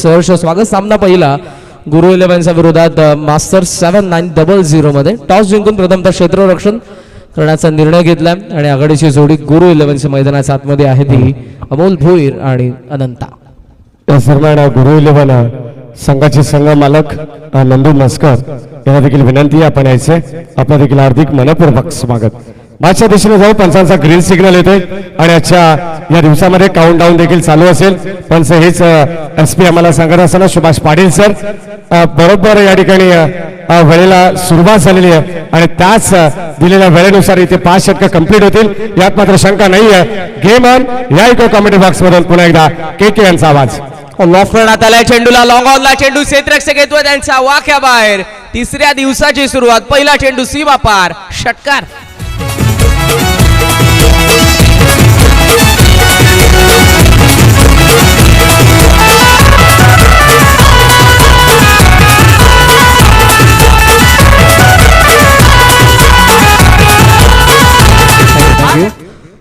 सहर्ष स्वागत. सामना पहिला गुरु 11च्या विरोधात मास्टर 7900 मध्ये टॉस जिंकून प्रथमतः क्षेत्ररक्षण करण्याचा निर्णय घेतला आणि आघाडीची जोडी गुरु 11च्या मैदानाच्या आतमध्ये आहे ती अमोल भोईर आणि अनंता. या दरम्यान गुरु 11 संघाचे संघ मालक नंदू मस्कर यांना देखील विनंती आपण यायचे. आपलं देखील हार्दिक मनपूर्वक स्वागत. मागच्या दिशेने जाऊ पंचांचा ग्रीन सिग्नल येतोय आणि आजच्या या दिवसामध्ये काउंट डाऊन देखील चालू असेल. पंच हेच SP आम्हाला सांगत असताना सुभाष पाटील सर बरोबर या ठिकाणी वेळेला सुरुवात झालेली आहे आणि त्याच दिलेल्या वेळेनुसार इथे 5 षटकं कंप्लीट होतील यात मात्र शंका नाही आहे. Game on. या इको कॉमेडी बॉक्स मधून पुन्हा एकदा KK यांचा आवाज. लॉफ्ट करण्यात आलाय चेंडूला. लॉंग ऑनला चेंडू क्षेत्ररक्षक येतोय त्यांच्या वाक्या बाहेर. तिसऱ्या दिवसाची सुरुवात. पहिला चेंडू सीमा पार. षटकार.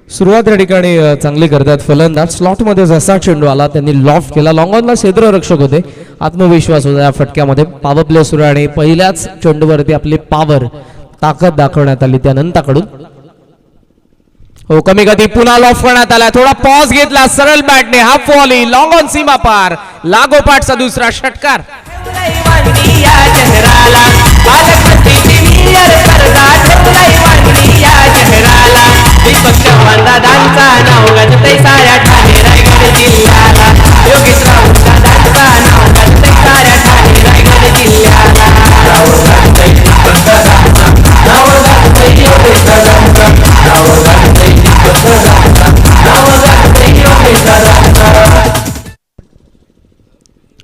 सुरुवात या ठिकाणी चांगली करतात फलंदाज. स्लॉट मध्ये जसा चेंडू आला त्यांनी लॉफ्ट केला. लॉंग ऑनला क्षेत्ररक्षक होते. आत्मविश्वास होता या फटक्यामध्ये. पॉवर प्ले सुरू आणि पहिल्याच चेंडूवरती आपली पॉवर ताकद दाखवण्यात आली त्यानंतरकडून. हो कमी गती. पुन्हा लॉफ्ट करण्यात आला. थोडा पॉज घेतला सरळ बॅटने. Half volley. लॉंग ऑन सीमा पार. लागोपाठचा दुसरा षटकार. दादांचा नाव गाजतय साऱ्या ठाणे रायगड जिल्ह्याला. योगेशराव दादांचा नाव गाजतय साऱ्या ठाणे रायगड जिल्ह्याला. नाव गाजतय दादांचा, नाव गाजतय योगेश दादांचा, नाव गाजतय दादांचा, नाव गाजतय योगेश दादांचा.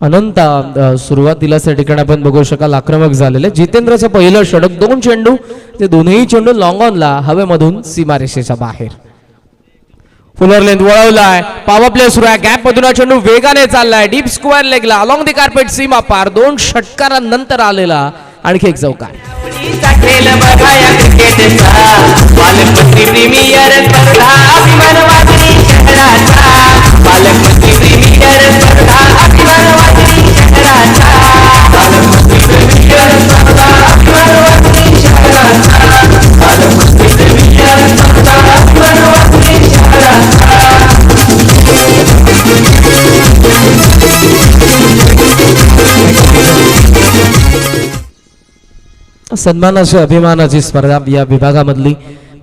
अनंता सुरुवातीलाच या ठिकाणी आपण बघू शकाल आक्रमक झालेले. जितेंद्रचं पहिलं षटक. 2 चेंडू ते दोन्ही चेंडू लॉंग ऑनला हवेमधून सीमारेषेच्या बाहेर. फुलर लेंथ वळवलाय. पॉवर प्ले सुरू आहे. गॅप मधून चेंडू वेगाने चाललाय. डीप स्क्वेअर लेगला अलॉंग द कार्पेट सीमा पार. 2 षटकारानंतर आलेला आणखी एक चौकार. खेळ बघा या क्रिकेटचा. पालकमंत्री प्रीमियर स्पर्धा अभिमान वाजवी शहराचा. पालकमंत्री प्रीमियर स्पर्धा अभिमान वाजवी शहराचा. पालकमंत्री प्रीमियर स्पर्धा अभिमान वाजवी शहराचा. पालकमंत्री प्रीमियर स्पर्धा अभिमान वाजवी शहराचा. सन्मानाची अभिमानाची स्पर्धा. या विभागामधली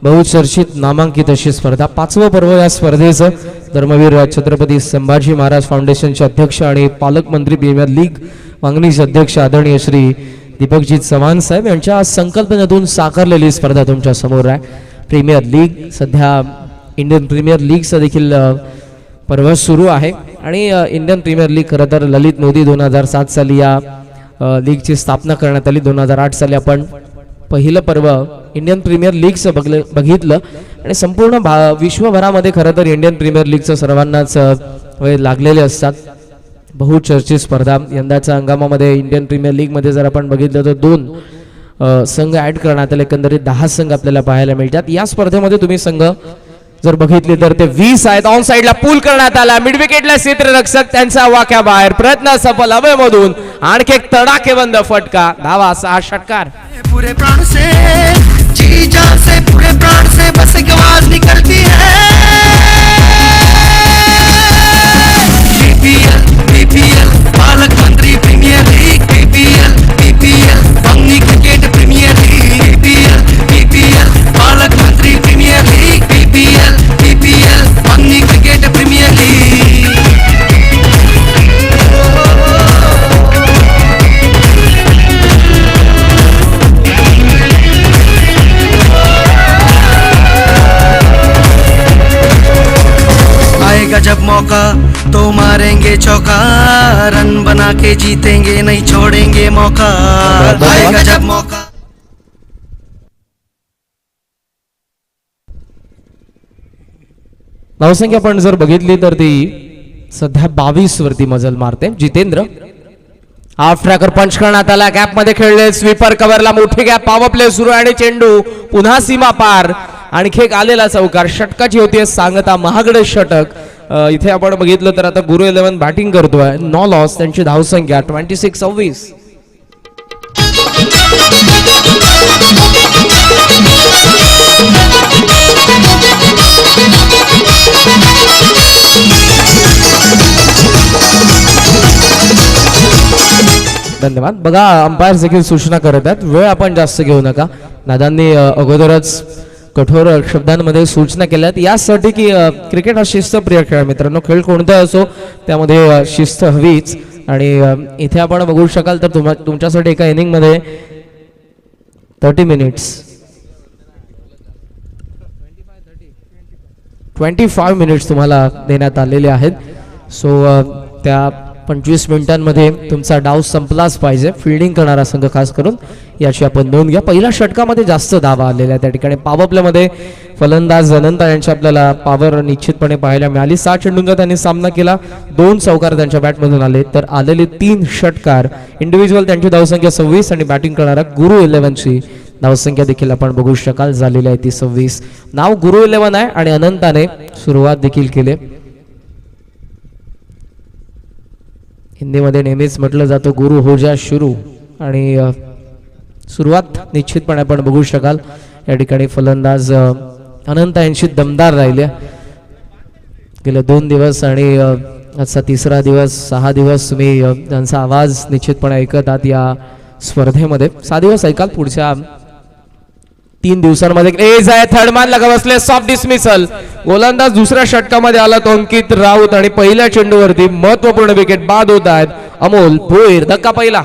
बहुचर्चित नामांकित अशी स्पर्धा. 5वं पर्व या स्पर्धेचं धर्मवीर छत्रपती संभाजी महाराज फाउंडेशनचे अध्यक्ष आणि पालकमंत्री प्रीमियर लीग वांगणीचे अध्यक्ष आदरणीय श्री दीपकजी चव्हाण साहेब यांच्या संकल्पनेतून साकारलेली स्पर्धा तुमच्या समोर आहे. प्रीमियर लीग सध्या इंडियन प्रीमियर लीगचं देखील पर्व सुरू आहे आणि इंडियन प्रीमियर लीग खरं तर ललित मोदी 2007 साली या लीगची स्थापना करण्यात आली. 2008 साली आपण पहिलं पर्व इंडियन प्रीमियर लीगचं बघितलं आणि संपूर्ण विश्वभरामध्ये खरं तर इंडियन प्रीमियर लीगचं सर्वांनाच लागलेले असतात. बहुचर्चित स्पर्धा. यंदाच्या हंगामामध्ये इंडियन प्रीमियर लीगमध्ये जर आपण बघितलं तर 2 संघ ऍड करण्यात आले. एकंदरीत 10 संघ आपल्याला पाहायला मिळतात. या स्पर्धेमध्ये तुम्ही संघ जर बघितले तर ते 20 आहेत. ऑन साइडला पूल करण्यात आला. मिड विकेटला क्षेत्ररक्षक त्यांचा वाक्या बाहेर. प्रयत्न सफल. हवेमधून आणखी एक तडाखेबंद फटका. धावा 6 षटकार. पूरे प्राण से जी जान से पूरे प्राण से बस एक आवाज निकलती है. BPL पालक मंत्री premier league. BPL बंगी cricket premier league. BPL पालक मंत्री premier league. BPL बंगी cricket premier league. जब मौका तो मारेंगे चौका. रन बना के जीतेंगे नहीं छोड़ेंगे मौका. आएगा जब मौका. धावसंख्या पण जर बघितली तर ती सध्या 22 वरती मजल मारते. जितेंद्र हाफ ट्रॅकर पंच करण्यात आला. गॅप मध्ये खेळले. स्वीपर कव्हरला मोठी गॅप. पॉवर प्ले सुरू आणि चेंडू पुन्हा सीमा पार. आणखी एक आलेला चौकार. षटकाची होती सांगता महागडे षटक इथे आपण बघितलं तर आता गुरु 11 बॅटिंग करतोय, नो लॉस. त्यांची धावसंख्या 26-26. धन्यवाद. बघा अंपायर देखील सूचना करत आहेत, वेळ आपण जास्त घेऊ नका. दादांनी अगोदरच कठोर शब्दांमध्ये सूचना केल्यात यासाठी की क्रिकेट हा शिस्तप्रिय खेळ मित्रांनो. खेळ कोणता असो त्यामध्ये शिस्त हवीच. आणि इथे आपण बघू शकाल तर तुमच्यासाठी एका इनिंगमध्ये 30 मिनिट्स 25 मिनिट्स तुम्हाला देण्यात आलेले आहेत. सो त्या 25 मिनिटांमध्ये तुमचा डाव संपलाच पाहिजे. फिल्डिंग करणारा संघ खास करून याची आपण नोंद घ्या. पहिल्या षटकामध्ये जास्त धावा आलेल्या त्या ठिकाणी. पॉवर प्लेमध्ये फलंदाज अनंता यांची आपल्याला पॉवर निश्चितपणे पाहायला मिळाली. 7 चेंडूंचा त्यांनी सामना केला, 2 चौकार त्यांच्या बॅटमधून आले, तर आलेले 3 षटकार. इंडिव्हिज्युअल त्यांची धावसंख्या 26 आणि बॅटिंग करणारा गुरु 11ची धावसंख्या देखील आपण बघू शकाल झालेली आहे ती 26. नाव गुरु 11 आहे आणि अनंताने सुरुवात देखील केली. हिंदीमध्ये नेहमीच म्हटलं जातं गुरु हो जा शुरू, आणि सुरुवात निश्चितपणे आपण बघू शकाल या ठिकाणी. फलंदाज अनंत यांची दमदार राहिले गेले 2 दिवस आणि आजचा 3रा दिवस. 6 दिवस तुम्ही त्यांचा आवाज निश्चितपणे ऐकत आहात या स्पर्धेमध्ये. 6 दिवस ऐकाल, पुढच्या 3 दिवसांमध्ये एज आहे. थर्ड मॅन लगा बसले, सॉफ्ट डिसमिसल. गोलंदाज दुसऱ्या षटकामध्ये आला तो अंकित राऊत आणि पहिल्या चेंडूवरती महत्वपूर्ण विकेट बाद होत आहेत. अमोल भोईर धक्का पहिला.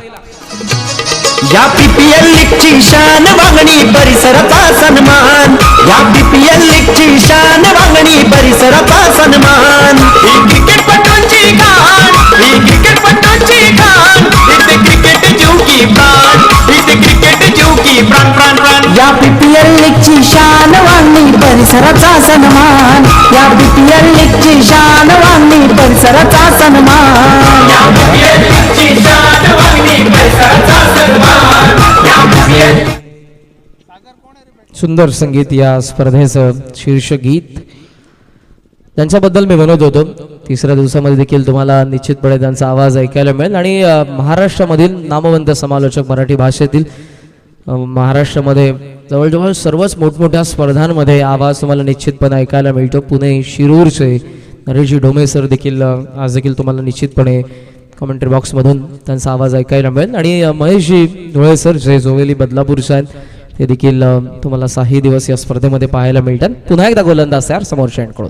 या पीपीएल लीगची शान वागणी परिसराचा सन्मान. या पीपीएल लीगची शान वागणी परिसराचा सन्मान. ही क्रिकेटपटूंची खाण, ही क्रिकेटपटूंची खाण. इथे क्रिकेट जीव की प्राण, इथे क्रिकेट जीव की प्राण प्राण प्राण. या पीपीएल लीगची शान वागणी परिसराचा सन्मान. या पीपीएल लीगची शान वागणी परिसराचा सन्मान. या पीपीएल लीगची शान वागणी परिसराचा सन्मान. सुंदर संगीत या स्पर्धेचं शीर्ष गीत त्यांच्याबद्दल मी म्हणत होतो. 3ऱ्या दिवसामध्ये देखील तुम्हाला निश्चितपणे त्यांचा आवाज ऐकायला मिळेल. आणि महाराष्ट्रामधील नामवंत समालोचक मराठी भाषेतील महाराष्ट्रामध्ये जवळजवळ सर्वच मोठमोठ्या स्पर्धांमध्ये आवाज तुम्हाला निश्चितपणे ऐकायला मिळतो. पुणे शिरूरचे नरेशजी ढोमे सर देखील आज देखील तुम्हाला निश्चितपणे कमेंट्री बॉक्समधून त्यांचा आवाज ऐकायला मिळेल. आणि महेशजी धुळे सर जे जोवेली बदलापूरचे आहेत ते देखील तुम्हाला 6 दिवस या स्पर्धेमध्ये पाहायला मिळतात. पुन्हा एकदा गोलंदाज तयार समोरच्या कडून.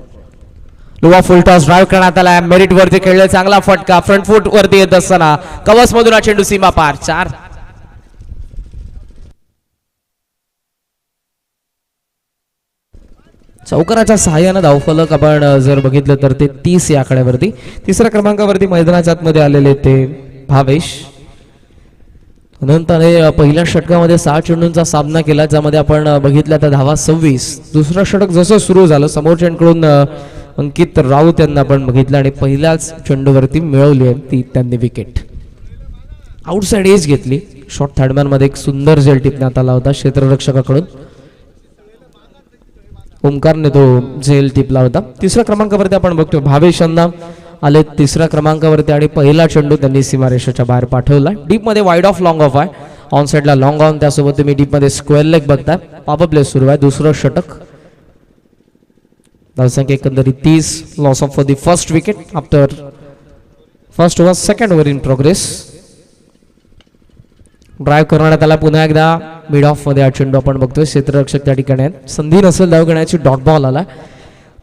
लुवा फुल टॉस ड्राईव्ह करण्यात आला. मेरिट वरती खेळले, चांगला फटका फ्रंट फूट वरती येत असताना कवच मधून चेंडू सीमा पार. 4. चौकाराच्या सहाय्यानं धावफलक आपण जर बघितलं तर ते 30 या आकड्यावरती. 3ऱ्या क्रमांकावरती मैदानाच्या आतमध्ये आलेले ते भावेश. अनंताने पहिल्या षटकामध्ये 6 चेंडूंचा सामना केला, ज्यामध्ये आपण बघितलं तर धावा 26. दुसरं षटक जसं सुरू झालं समोरच्यांकडून अंकित राऊत यांना आपण बघितलं आणि पहिल्याच चेंडूवरती मिळवली आहे ती त्यांनी विकेट. आउटसाइड एज घेतली. शॉर्ट थर्डमॅन मध्ये एक सुंदर जेल टिपण्यात आला होता क्षेत्ररक्षकाकडून. ओमकारने तो झेल टिपला होता. 3ऱ्या क्रमांकावरती आपण बघतो भावेश यांना आले 3ऱ्या क्रमांकावरती आणि पहिला चेंडू त्यांनी सीमारेषेच्या बाहेर पाठवला. डीप मध्ये वाईड ऑफ लॉंग ऑफ आहे. ऑन साइडला लॉंग ऑन, त्यासोबत तुम्ही डीप मध्ये स्क्वेअर लेग बघताय. पॉवर प्ले सुरू आहे. 2रं षटक. धावसंख्या एकंदरीत 30. Loss of for the first wicket after first over, second over in progress. Drive करण्यात आला पुन्हा एकदा मिड ऑफ मध्ये हा चेंडू आपण बघतोय. क्षेत्ररक्षक त्या ठिकाणी आहेत. संधी नसेल धाव घेण्याची, डॉट बॉल आला.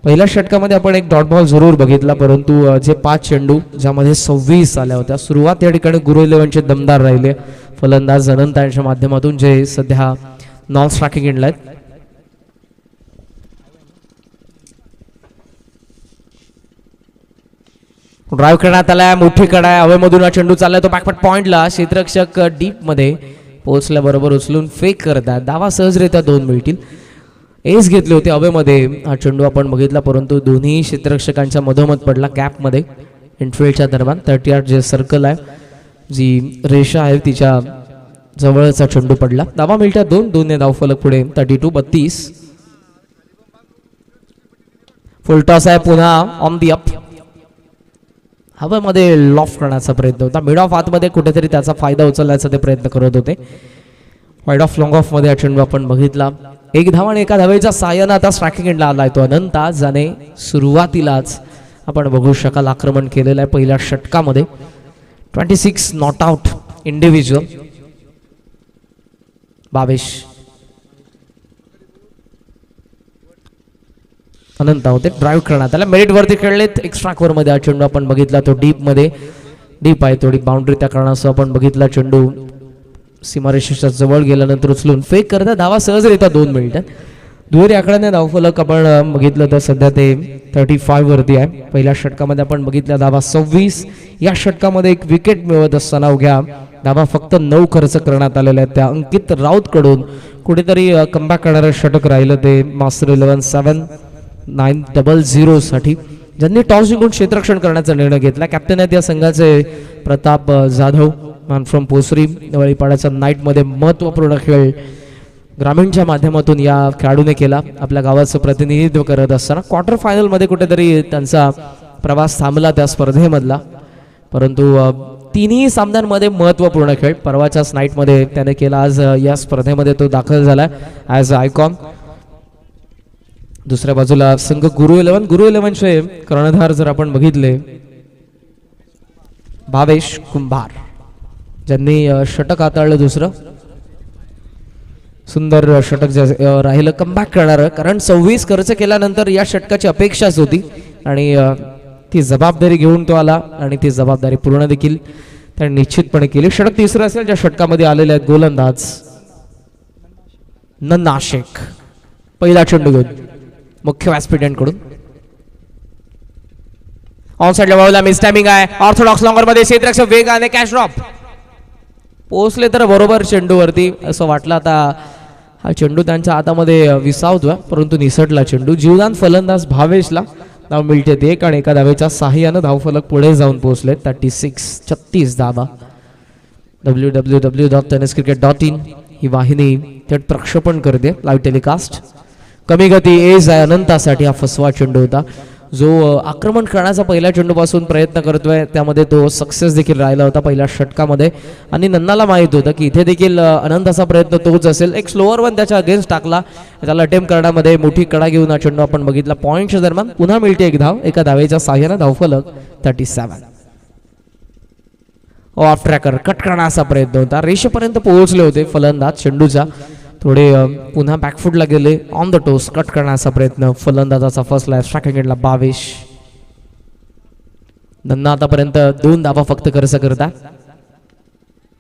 पहिल्या षटकामध्ये आपण एक डॉट बॉल जरूर बघितला, परंतु जे 5 चेंडू ज्यामध्ये 26 आल्या होत्या. सुरुवात या ठिकाणी गुरु 11चे दमदार राहिले. फलंदाज अनंत यांच्या माध्यमातून जे सध्या नॉन स्ट्रायकिंग एंडला आहेत. ड्राईव्ह करण्यात आलाय, मोठी कडा आहे. हवेमधून हा चेंडू चाललाय, तो बॅकफुट पॉइंटला. क्षेत्ररक्षक डीप मध्ये पोहोचल्याबरोबर उचलून फेक करतात. धावा सहजरित्या 2 मिळतील. एस घेतले होते हवेमध्ये हा चेंडू आपण बघितला, परंतु दोन्ही क्षेत्ररक्षकांच्या मधोमध पडला गॅपमध्ये इनफिल्डच्या दरम्यान. 38 जे सर्कल आहे, जी रेषा आहे तिच्या जवळचा चेंडू पडला. धावा मिळतात 2. 2 ने धावफलक पुढे 32-32. फुलटॉस आहे पुन्हा ऑन दी अप. हवेमध्ये लॉफ्ट करण्याचा प्रयत्न होता. मिड ऑफ आतमध्ये कुठेतरी त्याचा फायदा उचलण्याचा ते प्रयत्न करत होते. वाईड ऑफ लॉंग ऑफ मध्ये हा चेंडू आपण बघितला. एक धाव आणि एका धावेच्या साह्यानं आता स्ट्रायकिंग एंडला आलाय तो अनंत, ज्याने सुरुवातीलाच आपण बघू शकाल आक्रमण केलेलं आहे पहिल्या षटकामध्ये. 26 नॉट आउट इंडिव्हिज्युअल. 22 अनंत होते. ड्राईव्ह करण्यात आला. मेरिट वरती खेळलेत. एक्स्ट्रा ओव्हर मध्ये हा चेंडू आपण बघितला. तो डीप मध्ये डीप आहे थोडी बाउंड्री त्या कारणासह आपण बघितला. चेंडू सीमारेषेच्या जवळ गेल्यानंतर उचलून फेक करता धावा सहज येतात 2 मिनिटात. दुहेरी आकड्याने धावफलक आपण बघितलं तर सध्या ते 35 वरती आहे. पहिल्या षटकामध्ये आपण बघितल्या धावा 26. या षटकामध्ये एक विकेट मिळवत असताना अवघ्या धावा फक्त 9 खर्च करण्यात आलेल्या आहेत. त्या अंकित राऊत कडून कुठेतरी कमबॅक करणारं षटक राहिलं ते मास्टर 11-7-9-0 साठी, ज्यांनी टॉस जिंकून क्षेत्ररक्षण करण्याचा निर्णय घेतला. कॅप्टन आहेत या संघाचे प्रताप जाधव, मॅन फ्रॉम पोसरी. दिवाळीपाड्याच्या नाईटमध्ये महत्त्वपूर्ण खेळ ग्रामीणच्या माध्यमातून या खेळाडूने केला. आपल्या गावाचं प्रतिनिधित्व करत असताना क्वार्टर फायनलमध्ये कुठेतरी त्यांचा प्रवास थांबला त्या स्पर्धेमधला, परंतु तिन्ही सामन्यांमध्ये महत्त्वपूर्ण खेळ परवाच्याच नाईटमध्ये त्याने केला. आज या स्पर्धेमध्ये तो दाखल झाला ॲज अ आयकॉन. दुसऱ्या बाजूला संघ गुरु 11चे कर्णधार जर आपण बघितले, भावेश कुंभार, ज्यांनी षटक हाताळलं. दुसरं सुंदर षटक राहिलं कमबॅक करणार, कारण 26 खर्च केल्यानंतर या षटकाची अपेक्षाच होती आणि ती जबाबदारी घेऊन तो आला आणि ती जबाबदारी पूर्ण देखील त्याने निश्चितपणे केली. षटक तिसरं असेल ज्या षटकामध्ये आलेले आहेत गोलंदाज नन्ना शेख. पहिला चेंडू घेऊन मुख्य व्यासपीठांकडून ऑन साइडला बाजूला मिस टायमिंग आहे. ऑर्थोडॉक्स लॉंगर मध्ये क्षेत्ररक्षक वेगाने कॅच ड्रॉप पोहोचले तर बरोबर चेंडूवरती असं वाटलं. आता हा चेंडू त्यांच्या हातामध्ये विसावतोय, परंतु निसटला चेंडू. जीवदान फलंदाज भावेशला धाव मिळते 1 आणि एका धावेच्या साह्यानं धावफलक पुढे जाऊन पोहोचले. 36 धावा. www.tenniscricket.in ही वाहिनी थेट प्रक्षेपण करते लाईव्ह टेलिकास्ट. कमी गती एज आहे अनंतासाठी हा फसवा चेंडू होता, जो आक्रमण करण्याचा पहिल्या चेंडूपासून प्रयत्न करतोय. त्यामध्ये तो सक्सेस देखील राहिला होता पहिल्या षटकामध्ये आणि नन्नाला माहित होतं की इथे देखील अनंताचा प्रयत्न तोच असेल. एक स्लोअर वन त्याच्या अगेन्स्ट टाकला. त्याला अटेम्प्ट करण्यामध्ये मोठी कडा घेऊन हा चेंडू आपण बघितला. पॉईंटच्या दरम्यान पुन्हा मिळते एक धाव एका धावेच्या साह्यानं धावफलक 37. ऑफ ट्रॅकर कट करण्याचा प्रयत्न होता. रेषेपर्यंत पोहोचले होते फलंदाज चेंडूचा. थोडे पुन्हा बॅकफुटला गेले. ऑन द टोस कट करण्याचा प्रयत्न फलंदाजाचा फसला. स्ट्रायकिंग एंडला 22. नन्ना आतापर्यंत 2 धावा फक्त खर्च करतात.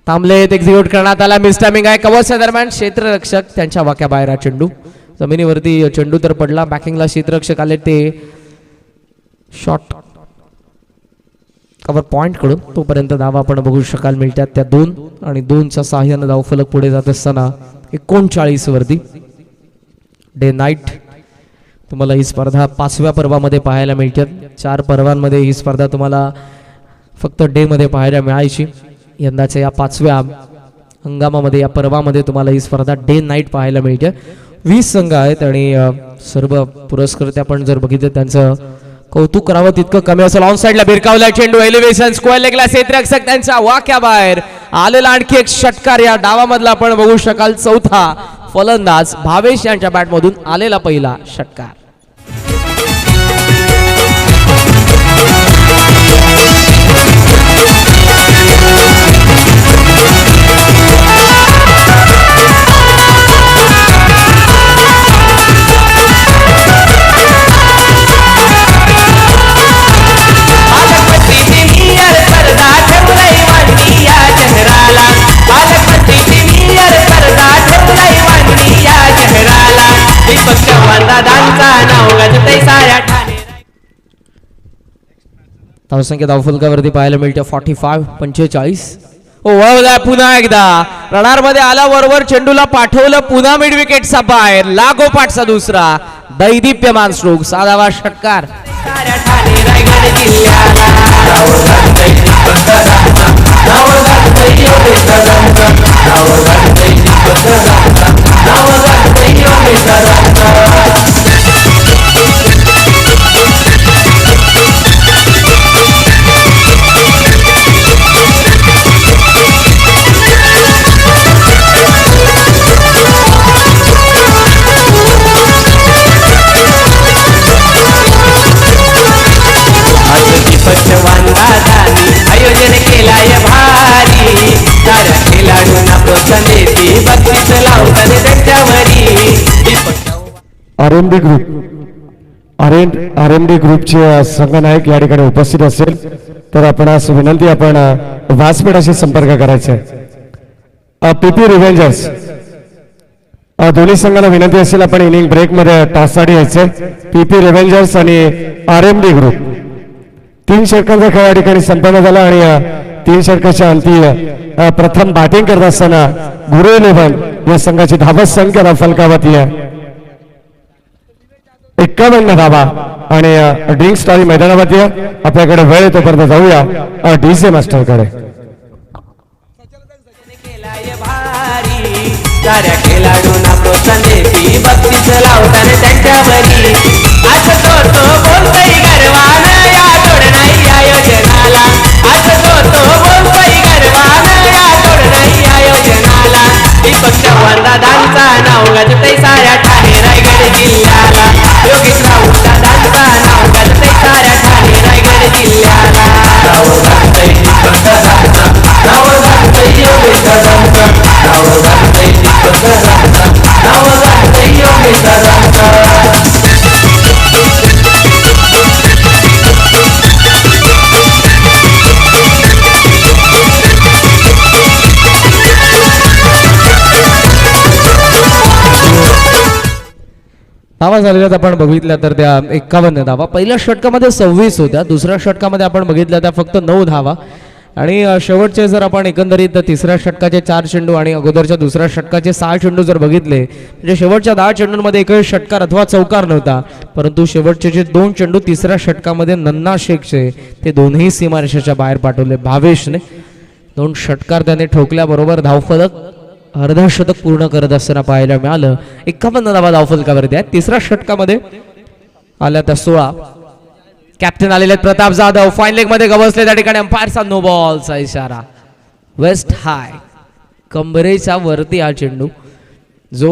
थांबलेत. एक्झिक्यूट करण्यात आला. मिस टायमिंग आहे. कव्हरच्या दरम्यान क्षेत्ररक्षक त्यांच्या वाक्याबाहेर. चेंडू जमिनीवरती चेंडू तर पडला. बॅकिंगला क्षेत्ररक्षक आले. ते शॉट कव्हर पॉइंट कडून तोपर्यंत धावा आपण बघू शकाल मिळतात त्या 2 आणि 2च्या साह्यानं धावफलक पुढे जात असताना 39 वरती. डे नाईट तुम्हाला ही स्पर्धा 5व्या पर्वामध्ये पाहायला मिळते. 4 पर्वांमध्ये ही स्पर्धा तुम्हाला फक्त डे मध्ये पाहायला मिळायची. यंदाच्या या 5व्या हंगामामध्ये या पर्वामध्ये तुम्हाला ही स्पर्धा डे नाईट पाहायला मिळते. 20 संघ आहेत आणि सर्व पुरस्कर्ते आपण जर बघितले त्यांचं कौतुक करावं तितकं कमी असेल. ऑन साइडला भिरकावला चेंडू. एलिव्हेशन स्क्वेअर लेगला क्षेत्ररक्षक त्यांच्या वाक्याबाहेर. आलेला आणखी एक षटकार या डावामधला आपण बघू शकाल. चौथा फलंदाज भावेश यांच्या बॅटमधून आलेला पहिला षटकार. धावसंख्या धावफलकावरती पाहायला मिळते 45. ओळखला पुन्हा एकदा रडार मध्ये आल्याबरोबर चेंडूला पाठवलं. पुन्हा मिड विकेटचा बाहेर. लागोपाठचा दुसरा दैदिप्यमान स्ट्रोक. 6वा षटकार. केलाय भारी साऱ्या खेळाडूंना प्रोत्साहन देती बक्षीस लावतात त्यांच्यावरी दीपक आरएमडी ग्रुप आरएमडी ग्रुपचे संघनायक या ठिकाणी उपस्थित असेल तर आपण आज विनंती आपण व्यासपीठाशी संपर्क करायचा आहे. पीपी रिव्हेंजर्स दोन्ही संघाला विनंती असेल आपण इनिंग ब्रेक मध्ये टॉससाठी यायचे. पीपी रिव्हेंजर्स आणि आरएमडी ग्रुप 3 षटकांचा खेळ या ठिकाणी संपन्न झाला आणि 3 षटकाच्या अंती प्रथम बॅटिंग करत असताना गुरु 11 या संघाची धावत संख्या फलकावती आहे 51 धावा आणि ड्रिंक स्टारी मैदानावरती आहे. आपल्याकडे वेळ येतोपर्यंत जाऊया डीजे मास्टरकडे. केलाय भारी साऱ्या खेळाडूंना प्रोत्साहन देती बक्षीस लावतात त्यांच्यावरी आज तो बोलतोय गर्वानं या तोड नाही आयोजनाला आज तो बोलतोय गर्वानं या तोड नाही आयोजनाला दीपक चव्हाण दादांचा नाव गाजतंय साऱ्या ठाणे रायगड जिल्ह्याला योगेश राऊत दादांचा नाव गाजतंय साऱ्या ठाणे रायगड जिल्ह्याला नाव गाजतंय दीपक दादांचा नाव गाजतंय योगेश दादांचा नाव गाजतंय दीपक दादांचा नाव गाजतंय योगेश दादांचा धावा झालेल्या आपण बघितल्या तर त्या 51 धावा. पहिल्या षटकामध्ये 26 होत्या, दुसऱ्या षटकामध्ये आपण बघितल्या त्या फक्त 9 धावा आणि शेवटचे जर आपण एकंदरीत तिसऱ्या षटकाचे 4 चेंडू आणि अगोदरच्या दुसऱ्या षटकाचे 6 चेंडू जर बघितले म्हणजे शेवटच्या 10 चेंडूंमध्ये एकही षटकार अथवा चौकार नव्हता, परंतु शेवटचे जे 2 चेंडू तिसऱ्या षटकामध्ये नन्ना शेखचे ते दोन्ही सीमारेषेच्या बाहेर पाठवले भावेशने. 2 षटकार त्याने ठोकल्याबरोबर धावफलक अर्धशतक पूर्ण करत असताना पाहायला मिळालं. 51 धावा धावफलकावरती आहेत. तिसऱ्या षटकामध्ये आल्या त्या 16. कॅप्टन आलेले आहेत प्रताप जाधव. फाईन लेग मध्ये गवसले त्या ठिकाणी अंपायरचा नो बॉलचा इशारा. वेस्ट हाय कंबरेच्या वरती हा चेंडू जो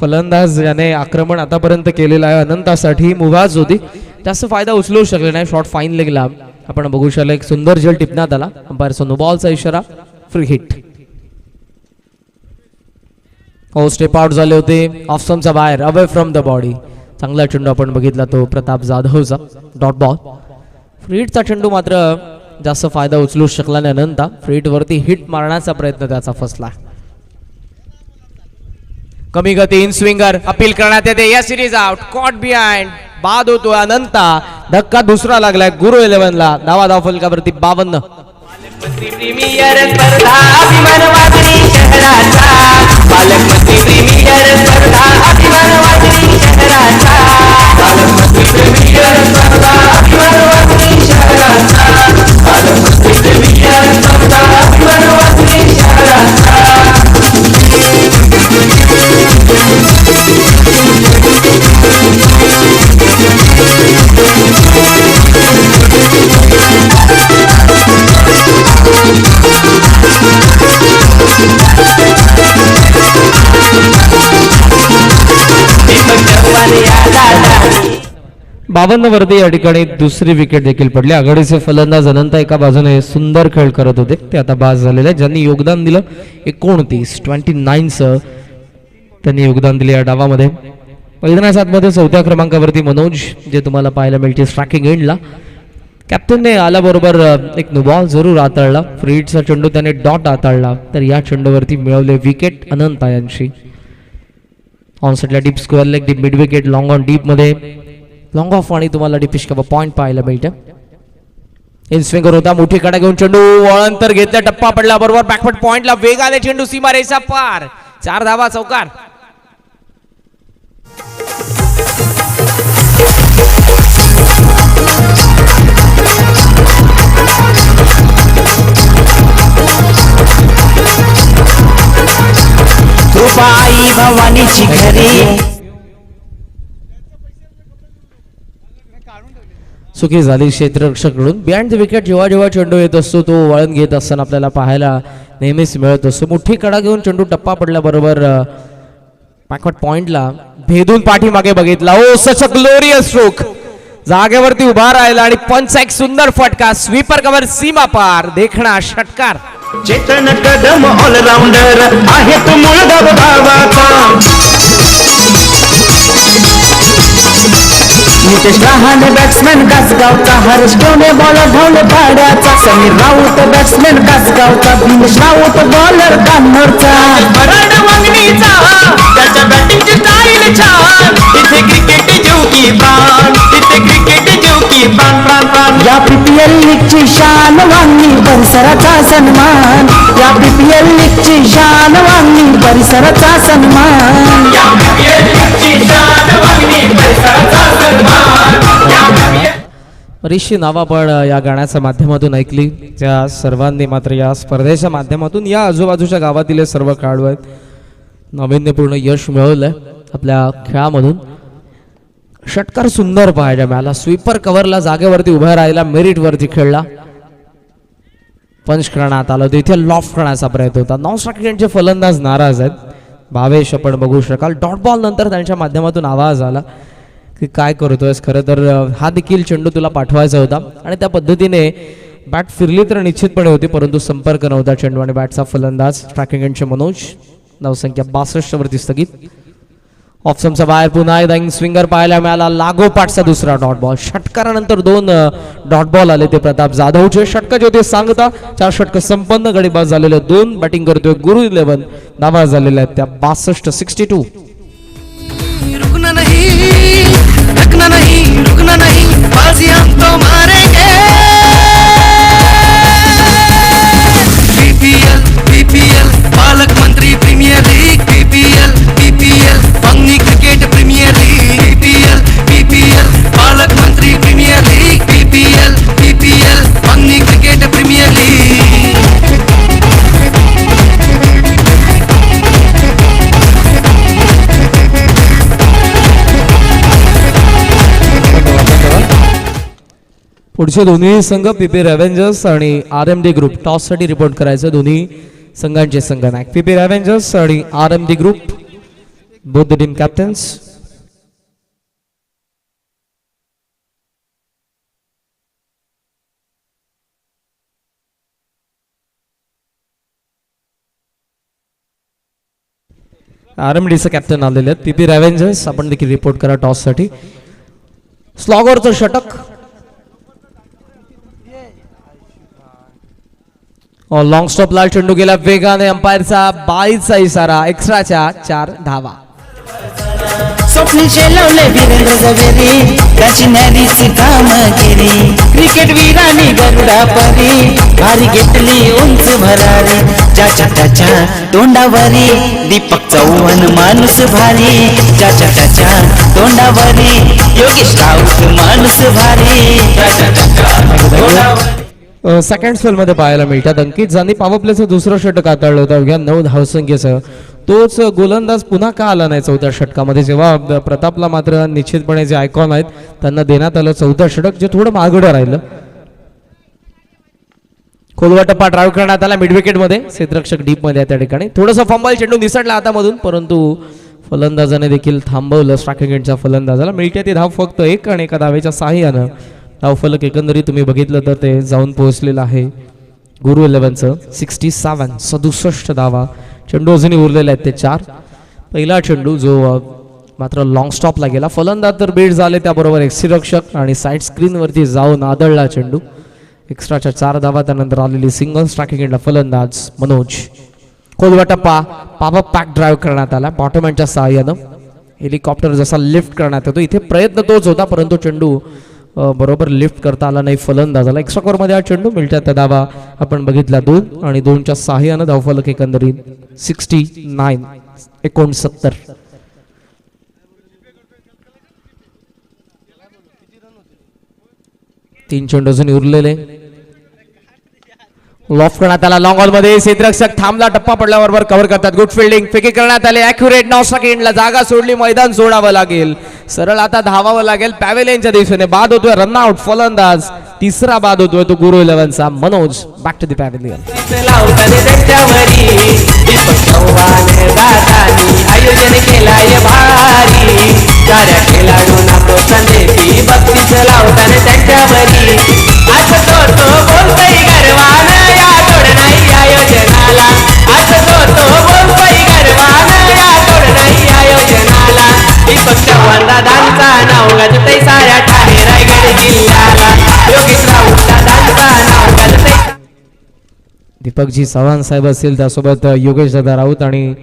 फलंदाज याने आक्रमण आतापर्यंत केलेला आहे अनंतासाठी मुभाज होती, जास्त फायदा उचलू शकले नाही. शॉर्ट फाईन लेगला आपण बघू शकलो एक सुंदर झेल टिपण्यात आला. अंपायरचा नो बॉलचा इशारा. Free hit. हो स्टेप आउट झाले होते ऑफ स्टंपच्या बाहेर अवे फ्रॉम द बॉडी. चांगला चेंडू आपण बघितला तो प्रताप जाधवचा डॉट बॉल. फ्रीटचा चेंडू मात्र जास्त फायदा उचलू शकला नाही अनंता. फ्रीट वरती हिट मारण्याचा प्रयत्न त्याचा फसला. कमी गती इन स्विंगर अपील करण्यात येते. या सिरीज आउट कॉट बिहाइंड बाद होतो अनंता. धक्का दुसरा लागलाय गुरु 11 ला. धावा धावफलकावरती 52. प्रीमियर स्पर्धा अभिमान वाजणी शहराचा पालकमंत्री प्रीमियर स्पर्धा अभिमान वाजणी शहराचा पालकमंत्री प्रीमियर स्पर्धा अभिमान वाजणी शहराचा पालकमंत्री प्रीमियर स्पर्धा अभिमान वाजणी शहराचा. बावन्न वरती या ठिकाणी दुसरी विकेट देखील पडली. आघाडीचे फलंदाज अनंत एका बाजूने सुंदर खेळ करत होते, ते आता बाद झालेले. ज्यांनी योगदान दिलं 29 त्यांनी योगदान दिले या डावामध्ये. मैदानाच्या आतमध्ये 4थ्या क्रमांकावरती मनोज जे तुम्हाला पाहायला मिळते स्ट्रायकिंग एंडला. कॅप्टनने आल्याबरोबर एक नो बॉल जरूर हाताळला. फ्रीडचा चेंडू त्याने डॉट हाताळला, तर या चेंडूवरती मिळवले विकेट अनंता यांची. ऑनसेटला deep square leg, deep mid wicket, long on deep मध्ये लॉंग ऑफ आणि तुम्हाला डीपिश कव्हर पॉइंट पाहायला मिळतं. इन स्विंगर होता, मोठी कडा घेऊन चेंडू वळण तर घेतला, टप्पा पडला बरोबर बॅकफुट पॉइंटला वेग आले चेंडू सीमा रेषा पार. 4 धावा चौकार. कृपा आई भवानीची घरी. चुकी झाली क्षेत्ररक्षकडून. बिहाइंड द विकेट जेव्हा जेव्हा चेंडू येत असतो तो वळण घेत असताना आपल्याला पाहायला नेहमीच मिळत असतो. मोठी कडा घेऊन चेंडू टप्पा पडल्याबरोबर बॅकवर्ड पॉइंटला भेदून पाठीमागे बघितला. ओ सच अ ग्लोरियस स्ट्रोक. जागेवरती उभा राहिला आणि पंच एक सुंदर फटका स्वीपर कव्हर सीमा पार देखणा षटकार. चेतन कदम ऑलराऊंडर आहे तो मूळ गावाचा. नितेश रहाणे बॅट्समॅन कासगावचा. हर्ष टोने बॉलर धावले पाड्याचा. समीर राऊत बॅट्समॅन कासगावचा. दिनेश राऊत बॉलर कान्होरचा. भरड वांगणीचा त्याच्या बॅटिंगची स्टाईल छान. इथे क्रिकेट जीव की प्राण. इथे क्रिकेट जीव की प्राण प्राण प्राण. या पीपीएल लीगची शान वांगणी परिसराचा सन्मान. या पीपीएल लीगची शान वांगणी परिसराचा सन्मान. या पीपीएल लीगची शान वांगणी परिसराचा सन्मान. बरीचशी नावं आपण या गाण्याच्या माध्यमातून ऐकली. त्या सर्वांनी मात्र या स्पर्धेच्या माध्यमातून या आजूबाजूच्या गावातील हे सर्व खेळाडू आहेत नाविन्यपूर्ण यश मिळवलंय आपल्या खेळामधून. षटकार सुंदर पाहायला मिळाला. स्वीपर कव्हरला जागेवरती उभा राहिला. मेरिट वरती खेळला. पंच करण्यात आलं होतं. इथे लॉफ्ट करण्याचा प्रयत्न होता. नॉन स्ट्रायकरचे फलंदाज नाराज आहेत. भावेश आपण बघू शकाल. डॉट बॉल नंतर त्यांच्या माध्यमातून आवाज आला की काय करतोयस, खरं तर हा देखील चेंडू तुला पाठवायचा होता. आणि त्या पद्धतीने बॅट फिरली तर निश्चितपणे होती परंतु संपर्क नव्हता चेंडू. आणि बॅटचा फलंदाज स्ट्रायकिंग एंडचे मनोज. धावसंख्या 62 वरती स्थगित. ऑप्शनचा बाहेर पुन्हा एकदा स्विंगर पाहायला मिळाला. लागोपाठचा दुसरा डॉट बॉल. षटकारानंतर 2 डॉट बॉल आले ते प्रताप जाधवचे. षटक जे होते सांगता 4 षटक संपन्न. गडीबाज झालेले 2. बॅटिंग करतोय गुरु 11. धावा झालेल्या आहेत त्या 62. रुकना नहीं, रुकना नहीं, रुकना नहीं, बाजी हम तो मारेंगे. बीपीएल बीपीएल पालक मंत्री प्रीमियर लीग. बीपीएल बीपीएल पंगनी cricket premier league. BPL BPL पालक मंत्री प्रीमियर लीग. बीपीएल बीपीएल पंगनी क्रिकेट प्रीमियर लीग. पुढचे दोन्ही संघ पीपी रेव्हेंजर्स आणि आरएमडी ग्रुप टॉससाठी रिपोर्ट करायचं. दोन्ही संघांचे संघनायक पीपी रेव्हेंजर्स आणि RMD group both the team captains. आरएमडीचं कॅप्टन आलेले आहेत. पीपी रेव्हेंजर्स आपण देखील रिपोर्ट करा टॉससाठी. स्लॉगरचं षटक. लॉंग स्टॉपला चेंडू गेला वेगाने. अंपायरचा 22चा इशारा. एक्स्ट्राच्या 4 धावा. स्वप्न शेलवले वीरेंद्र जवेरी. त्याची न्यारीची कामगिरी. क्रिकेट वीरांनी गरुडा परी. भारी घेतली उंच भरारी. ज्याच्या त्याच्या तोंडावरी दीपक चव्हाण माणूस भारी. ज्याच्या त्याच्या तोंडावरी योगेश राऊत माणूस भारी. ज्याच्या त्याच्या तोंडावरी. सेकंड स्पेल मध्ये पाहायला मिळतात. अंकित ज्यांनी पॉवर प्लेचं दुसरं षटक हाताळलं होतं अवघ्या 9 धावसंख्येसह. तोच गोलंदाज पुन्हा का आला नाही 4थ्या षटकामध्ये, जेव्हा प्रतापला मात्र निश्चितपणे जे आयकॉन आहेत त्यांना देण्यात आलं 4थं षटक, जे थोडं मागडं राहिलं. खोलवा टप्पा ड्राईव्ह करण्यात आला मिड विकेट मध्ये. क्षेत्ररक्षक डीप मध्ये त्या ठिकाणी थोडंसं फंबल. चेंडू निसटला हातामधून परंतु फलंदाजाने देखील थांबवलं. स्ट्रायकिंग एंडच्या फलंदाजाला मिळते ती धाव फक्त 1 आणि एका धावेच्या साहाय्यानं. धावफलक एकंदरीत तुम्ही बघितलं तर ते जाऊन पोहोचलेलं आहे गुरु 11चं. 67 धावा. चेंडू अजूनही उरलेले आहेत ते 4. पहिला चेंडू जो मात्र लॉंग स्टॉपला गेला. फलंदाज तर बीट झाले, त्याबरोबर एक्सिरक्षक आणि साईड स्क्रीनवरती जाऊन आदळला चेंडू. एक्स्ट्राच्या 4 धावा. त्यानंतर आलेली सिंगल. स्ट्रायकिंग एंडला फलंदाज मनोज. खोलवा टप्पा पॉपअप पॅक ड्राईव्ह करण्यात आला बॉटम एंडच्या सहाय्यानं. हेलिकॉप्टर जसा लिफ्ट करण्यात येतो इथे प्रयत्न तोच होता परंतु चेंडू बरोबर लिफ्ट करता आला नाही फलंदाजाला. एक्स्ट्रा कव्हर मध्ये हा चेंडू. मिळतात त्या धावा आपण बघितला 2 आणि 2च्या सहाय्यानं धावफलक एकंदरीत 69. 3 चेंडू अजून उरलेले. लॉफ्ट करण्यात आला लॉंग ऑल मध्ये. क्षेत्ररक्षक थांबला. टप्पा पडल्याबरोबर कव्हर करतात. Good fielding. फेकी करण्यात आले. ॲक्युरेट. नॉन स्ट्रायकिंगला जागा सोडली. मैदान सोडावं लागेल. सरळ आता धावावं लागेल पॅव्हेलियनच्या दिशेने. बाद होतोय रन आउट. फलंदाज. तिसरा बाद होतोय तो गुरु 11चा Manoj. Back to the pavilion. आयोजन केलाय भारी. साऱ्या खेळाडूंना प्रोत्साहन देती. लक्ष लावताना त्यांच्यावरी असं तो बोलतोय गर्वान या तोड नाही आयोजनाला असं तो बोलतोय गर्वान या तोड नाही आयोजनाला दीपक चव्हाण दादांचा नाव गाजतय साऱ्या ठाणे रायगड जिल्ह्याला योगेश राऊत दादांचा नाव गाजतय दीपकजी चव्हाण साहेब असतील त्यासोबत योगेश दादा राऊत आणि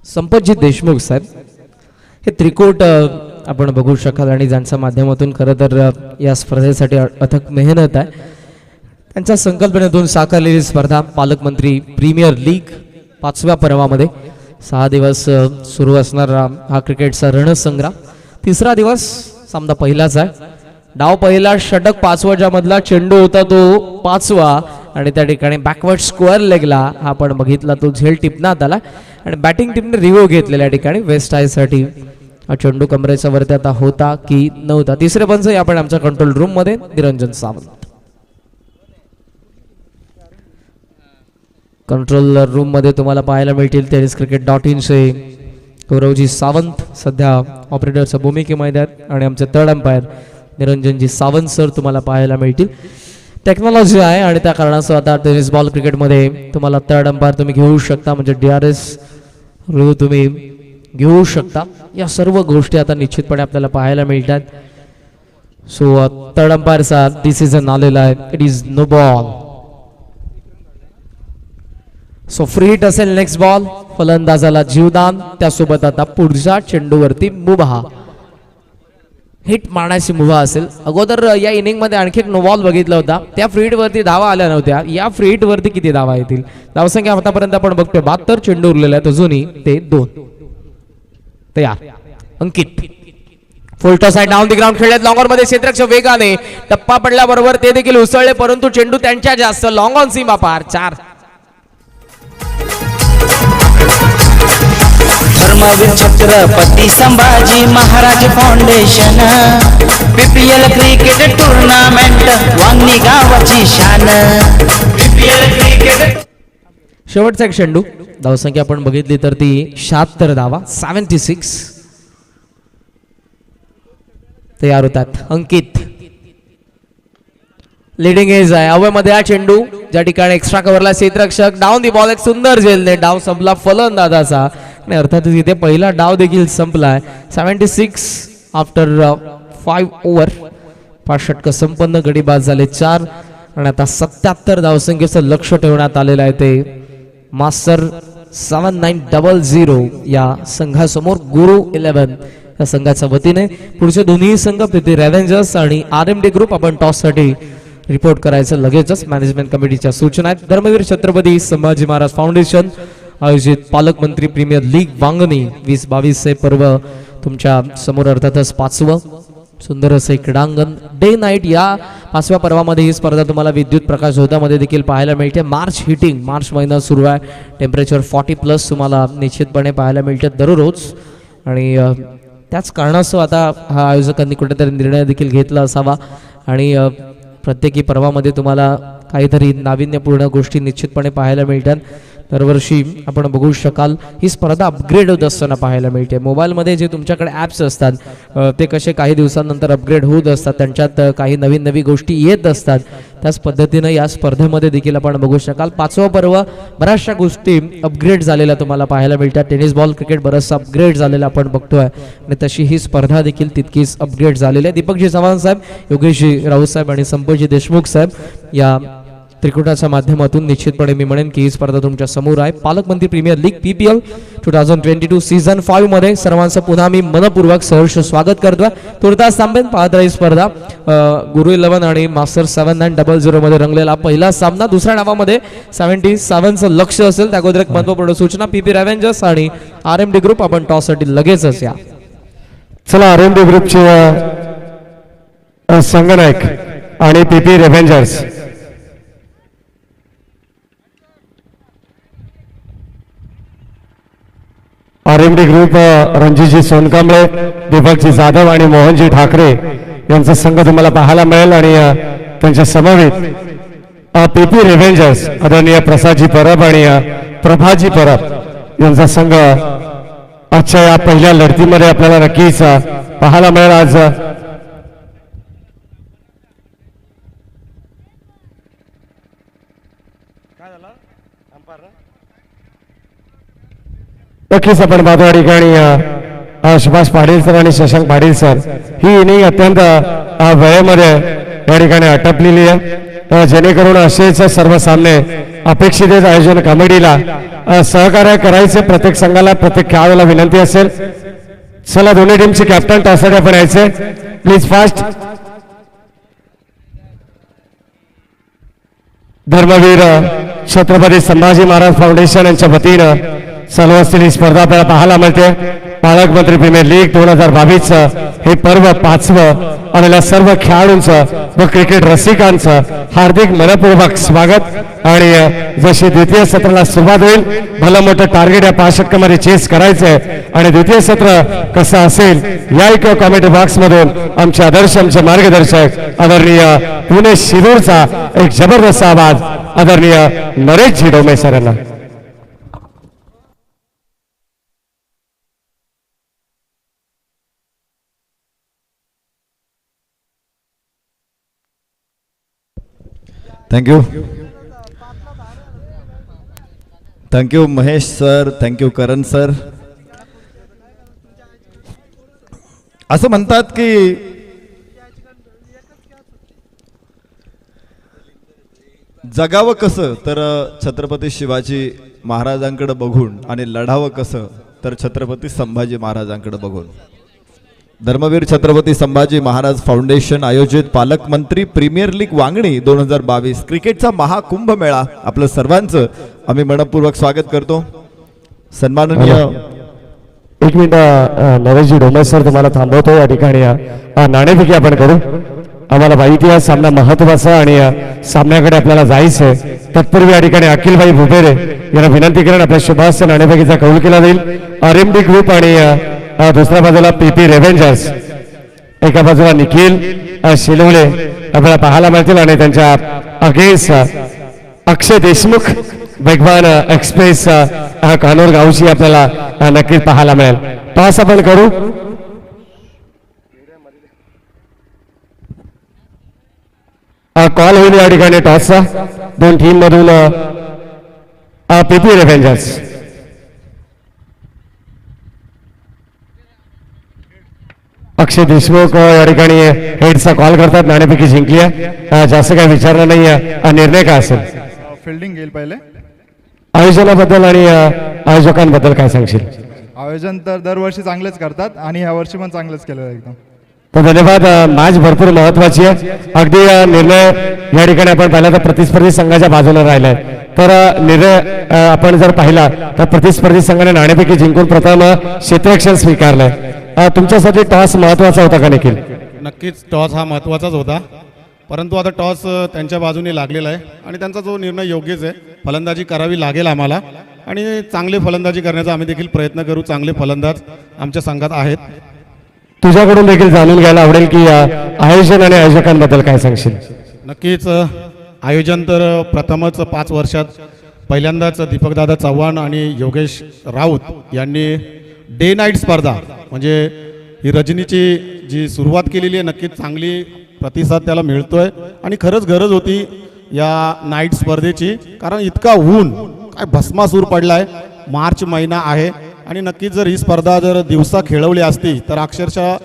संपतजी देशमुख साहेब हे त्रिकोट आपण बघू शकाल आणि ज्यांच्या माध्यमातून खरं तर या स्पर्धेसाठी अथक मेहनत आहे त्यांच्या संकल्पनेतून साकारलेली स्पर्धा पालकमंत्री प्रीमियर लीग 5व्या पर्वामध्ये 6 दिवस सुरू असणारा हा क्रिकेटचा रणसंग्राम. तिसरा दिवस सामना पहिलाच आहे. डाव पहिला षटक 5व्या मधला चेंडू होता तो 5वा आणि त्या ठिकाणी बॅकवर्ड स्क्वेअर लेगला आपण बघितला तो झेल टिपण्यात आला आणि बॅटिंग टीमने रिव्ह्यू घेतलेल्या ठिकाणी वेस्ट आयसाठी हा चेंडू कमरेच्या वरती आता होता की नव्हता. तिसरे पंच आपण आमच्या कंट्रोल रूम मध्ये निरंजन सावंत. कंट्रोल रूम मध्ये तुम्हाला पाहायला मिळतील tenniscricket.in चे गौरवजी सावंत सध्या ऑपरेटरच्या भूमिकेमध्ये आहेत आणि आमचे थर्ड अंपायर निरंजनजी सावंत सर तुम्हाला पाहायला मिळतील. टेक्नॉलॉजी आहे आणि त्या कारणास्तव आता टेनिस बॉल क्रिकेटमध्ये तुम्हाला थर्ड अंपायर तुम्ही घेऊ शकता म्हणजे DRS रिव्ह्यू तुम्ही घेऊ शकता. या सर्व गोष्टी आता निश्चितपणे आपल्याला पाहायला मिळतात. सो थर्ड अंपायरचा डिसिजन आलेला आहे. It is no ball. So free hit असेल नेक्स्ट बॉल. फलंदाजाला जीवदान त्यासोबत आता पुढच्या चेंडूवरती मुभा हिट मारण्याची मुभा असेल. अगोदर या इनिंग मध्ये आणखी एक नो बॉल बघितला होता. त्या फ्री हिट वरती धावा आल्या नव्हत्या. या फ्री हिट वरती किती धावा येतील? धावसंख्या आतापर्यंत आपण बघतोय 72 चेंडू उरलेले आहेत अजूनही ते 2 तयार. अंकित फुल टॉस आहे डाऊन दी ग्राउंड खेळलेत लॉंगर मध्ये क्षेत्ररक्षक वेगाने टप्पा पडल्याबरोबर ते देखील उसळले परंतु चेंडू त्यांच्या जास्त लॉंग ऑन सीमा पार 4. Dharmaveer Chhatrapati Sambhaji Maharaj foundation PPL cricket tournament Wangani गावाची शान PPL क्रिकेट. शेवटचा एक चेंडू. धावसंख्या आपण बघितली तर ती 76 धावा 76 तयार होतात. अंकित लिडिंग एज आहे. हवेमध्ये हा चेंडू ज्या ठिकाणी एक्स्ट्रा कव्हरला क्षेत्ररक्षक डाऊन दी बॉल एक सुंदर झेलने डाव संपला फलंदाजाचा आणि अर्थातच इथे पहिला डाव देखील संपलाय. 76 आफ्टर 5 ओव्हर. 5 षटक संपन्न गडी बाद झाले 4 आणि आता 77 धावसंख्येचं लक्ष ठेवण्यात आलेलं आहे. ते मास्टर 7900 या संघासमोर गुरु 11 या संघाच्या वतीने पुढचे दोन्ही संघ पीपी रेव्हेंजर्स आणि RMD ग्रुप आपण टॉस साठी रिपोर्ट करायचं लगेचच. मॅनेजमेंट कमिटीच्या सूचना आहेत. धर्मवीर छत्रपती संभाजी महाराज फाउंडेशन आयोजित पालकमंत्री प्रीमियर लीग वांगणी 2022 हे पर्व तुमच्या समोर अर्थातच 5वं सुंदर असे क्रीडांगण डे नाईट. या 5व्या पर्वामध्ये ही स्पर्धा तुम्हाला विद्युत प्रकाश होतामध्ये देखील पाहायला मिळते. मार्च हिटिंग मार्च महिना सुरू आहे. टेम्परेचर 40+ तुम्हाला निश्चितपणे पाहायला मिळते दररोज आणि त्याच कारणास्तव आता हा आयोजकांनी कुठेतरी निर्णय देखील घेतला असावा आणि प्रत्येकी पर्वामध्ये तुम्हाला काहीतरी नाविन्यपूर्ण गोष्टी निश्चितपणे पाहायला मिळतात. दरवर्षी आपण बघू शकाल ही स्पर्धा अपग्रेड होत असताना पाहायला मिळते. मोबाईलमध्ये जे तुमच्याकडे ॲप्स असतात ते कसे काही दिवसांनंतर अपग्रेड होत असतात. त्यांच्यात काही नवीन नवीन गोष्टी येत असतात. त्याच पद्धतीनं या स्पर्धेमध्ये देखील आपण बघू शकाल 5वं पर्व बऱ्याचशा गोष्टी अपग्रेड झालेल्या तुम्हाला पाहायला मिळतात. टेनिस बॉल क्रिकेट बरंचसं अपग्रेड झालेलं आपण बघतोय आणि तशी ही स्पर्धा देखील तितकीच अपग्रेड झालेली आहे. दीपकजी चव्हाण साहेब, योगेशजी राऊत साहेब आणि संपतजी देशमुख साहेब या त्रिकुटाच्या माध्यमातून निश्चितपणे मी म्हणेन की ही स्पर्धा तुमच्या समोर आहे. पालकमंत्री प्रीमियर लीग PPL 2022 सीझन 5 मध्ये सर्वांचं पुन्हा मी मनपूर्वक सहर्ष स्वागत करतोय. तुर्तास थांबेन पाहत राहील स्पर्धा. गुरु 11 आणि मास्टर 7900 मध्ये रंगलेला पहिला सामना. दुसऱ्या डावामध्ये 77चं लक्ष असेल. त्या अगोदर एक महत्वपूर्ण सूचना. पीपी रेव्हेंजर्स आणि RMD ग्रुप आपण टॉस साठी लगेचच या. चला RMD ग्रुपचे संगनायक आणि PP रेव्हेंजर्स RMD group Ranjitji Sonkamble, Deepakji Jadhav आणि मोहनजी ठाकरे यांचा संघ तुम्हाला पाहायला मिळेल आणि त्यांच्या समवेत PP रेव्हेंजर्स आदरणीय प्रसादजी परब आणि प्रभाजी परब यांचा संघ आजच्या या पहिल्या लढतीमध्ये आपल्याला नक्कीच पाहायला मिळेल आज. नक्कीच आपण पाहतो या ठिकाणी सुभाष पाटील सर आणि शशांक पाटील सर ही इनिंग अत्यंत वेळेमध्ये या ठिकाणी आटपलेली आहे, जेणेकरून असेच सर्व सामने अपेक्षित आयोजन कमिटीला सहकार्य करायचे. प्रत्येक संघाला प्रत्येक खेळाडूला विनंती असेल. चला दोन्ही टीमचे कॅप्टन टॉससाठी आपण यायचे please fast. Dharmaveer Chhatrapati Sambhaji Maharaj foundation यांच्या वतीनं चालू असलेली स्पर्धा आपल्याला पाहायला मिळते. पालकमंत्री प्रीमियर लीग 2022 हे पर्व 5वं आलेल्या सर्व खेळाडूंचं व क्रिकेट रसिकांचं हार्दिक मनपूर्वक स्वागत. आणि जशी द्वितीय सत्राला सुरुवात होईल, भलं मोठं टार्गेट या 5 षटकामध्ये चेस करायचंय. आणि द्वितीय सत्र कसं असेल या एक कॉमेंट बॉक्स मधून आमचे आदर्श, आमचे मार्गदर्शक आदरणीय पुणे शिरूरचा एक जबरदस्त आवाज आदरणीय नरेश झिडोमे सर यांना. थँक्यू महेश सर, थँक्यू करण सर. असं म्हणतात की जगावं कसं तर छत्रपती शिवाजी महाराजांकडे बघून आणि लढावं कसं तर छत्रपती संभाजी महाराजांकडे बघून. धर्मवीर छत्रपती संभाजी महाराज फाउंडेशन आयोजित पालकमंत्री प्रीमियर लीग वांगणी 2022 क्रिकेटचा महाकुंभ मेळा आपलं सर्वांचं आम्ही मनपूर्वक स्वागत करतो. सन्माननीय एक मिनिट नरेशजी डोमे सर तुम्हाला थांबवतो. या ठिकाणी नाणेफेकी आपण करू. आम्हाला माहिती आहे सामना महत्वाचा आणि सामन्याकडे आपल्याला जायचंय. तत्पूर्वी या ठिकाणी अखिलभाई भुपेरे यांना विनंती करून आपल्या शुभास नाणेफेकीचा कौल केला जाईल. RMD ग्रुप आणि दुसऱ्या बाजूला PP रेव्हेंजर्स, एका बाजूला निखिल शिलवले आपल्याला पाहायला मिळतील आणि त्यांच्या अगेन्स्ट अक्षय देशमुख वेगवान एक्सप्रेस कानोर गावची आपल्याला नक्कीच पाहायला मिळेल. टॉस आपण करू. कॉल होईल या ठिकाणी टॉसचा दोन टीम मधून. PP रेव्हेंजर्स अक्षय देशमुख या ठिकाणी हेडचा कॉल करतात. नाणेफेकी जिंकली आहे, जास्त काही विचारलं नाही. निर्णय काय असेल? फिल्डिंग घेईल पहिले. आयोजनाबद्दल आणि आयोजकांबद्दल काय सांगशील? आयोजन तर दरवर्षी चांगलेच करतात आणि ह्या वर्षी पण चांगलंच केलं एकदम. तर धन्यवाद. मॅच भरपूर महत्वाची आहे. अगदी निर्णय या ठिकाणी आपण पाहिला तर प्रतिस्पर्धी संघाच्या बाजूने राहिलाय. तर निर्णय आपण जर पाहिला तर प्रतिस्पर्धी संघाने नाणेफेकी जिंकून प्रथम क्षेत्ररक्षण स्वीकारलंय. तुमच्यासाठी टॉस महत्वाचा होता का निखिल? नक्कीच टॉस हा महत्त्वाचाच होता, परंतु आता टॉस त्यांच्या बाजूने लागलेला आहे आणि त्यांचा जो निर्णय योग्यच आहे. फलंदाजी करावी लागेल आम्हाला आणि चांगली फलंदाजी करण्याचा आम्ही देखील प्रयत्न करू. चांगले फलंदाज आमच्या संघात आहेत. तुझ्याकडून देखील जाणून घ्यायला आवडेल की आयोजन आणि आयोजकांबद्दल काय सांगशील? नक्कीच आयोजन तर प्रथमच 5 वर्षात पहिल्यांदाच दीपकदादा चव्हाण आणि योगेश राऊत यांनी डे नाईट स्पर्धा म्हणजे ही रजनीची जी सुरुवात केलेली आहे, नक्कीच चांगली प्रतिसाद त्याला मिळतोय आणि खरंच गरज होती या नाईट स्पर्धेची. कारण इतका ऊन काय भस्मासूर पडलाय. मार्च महिना आहे आणि नक्कीच जर ही स्पर्धा जर दिवसा खेळवली असती तर अक्षरशः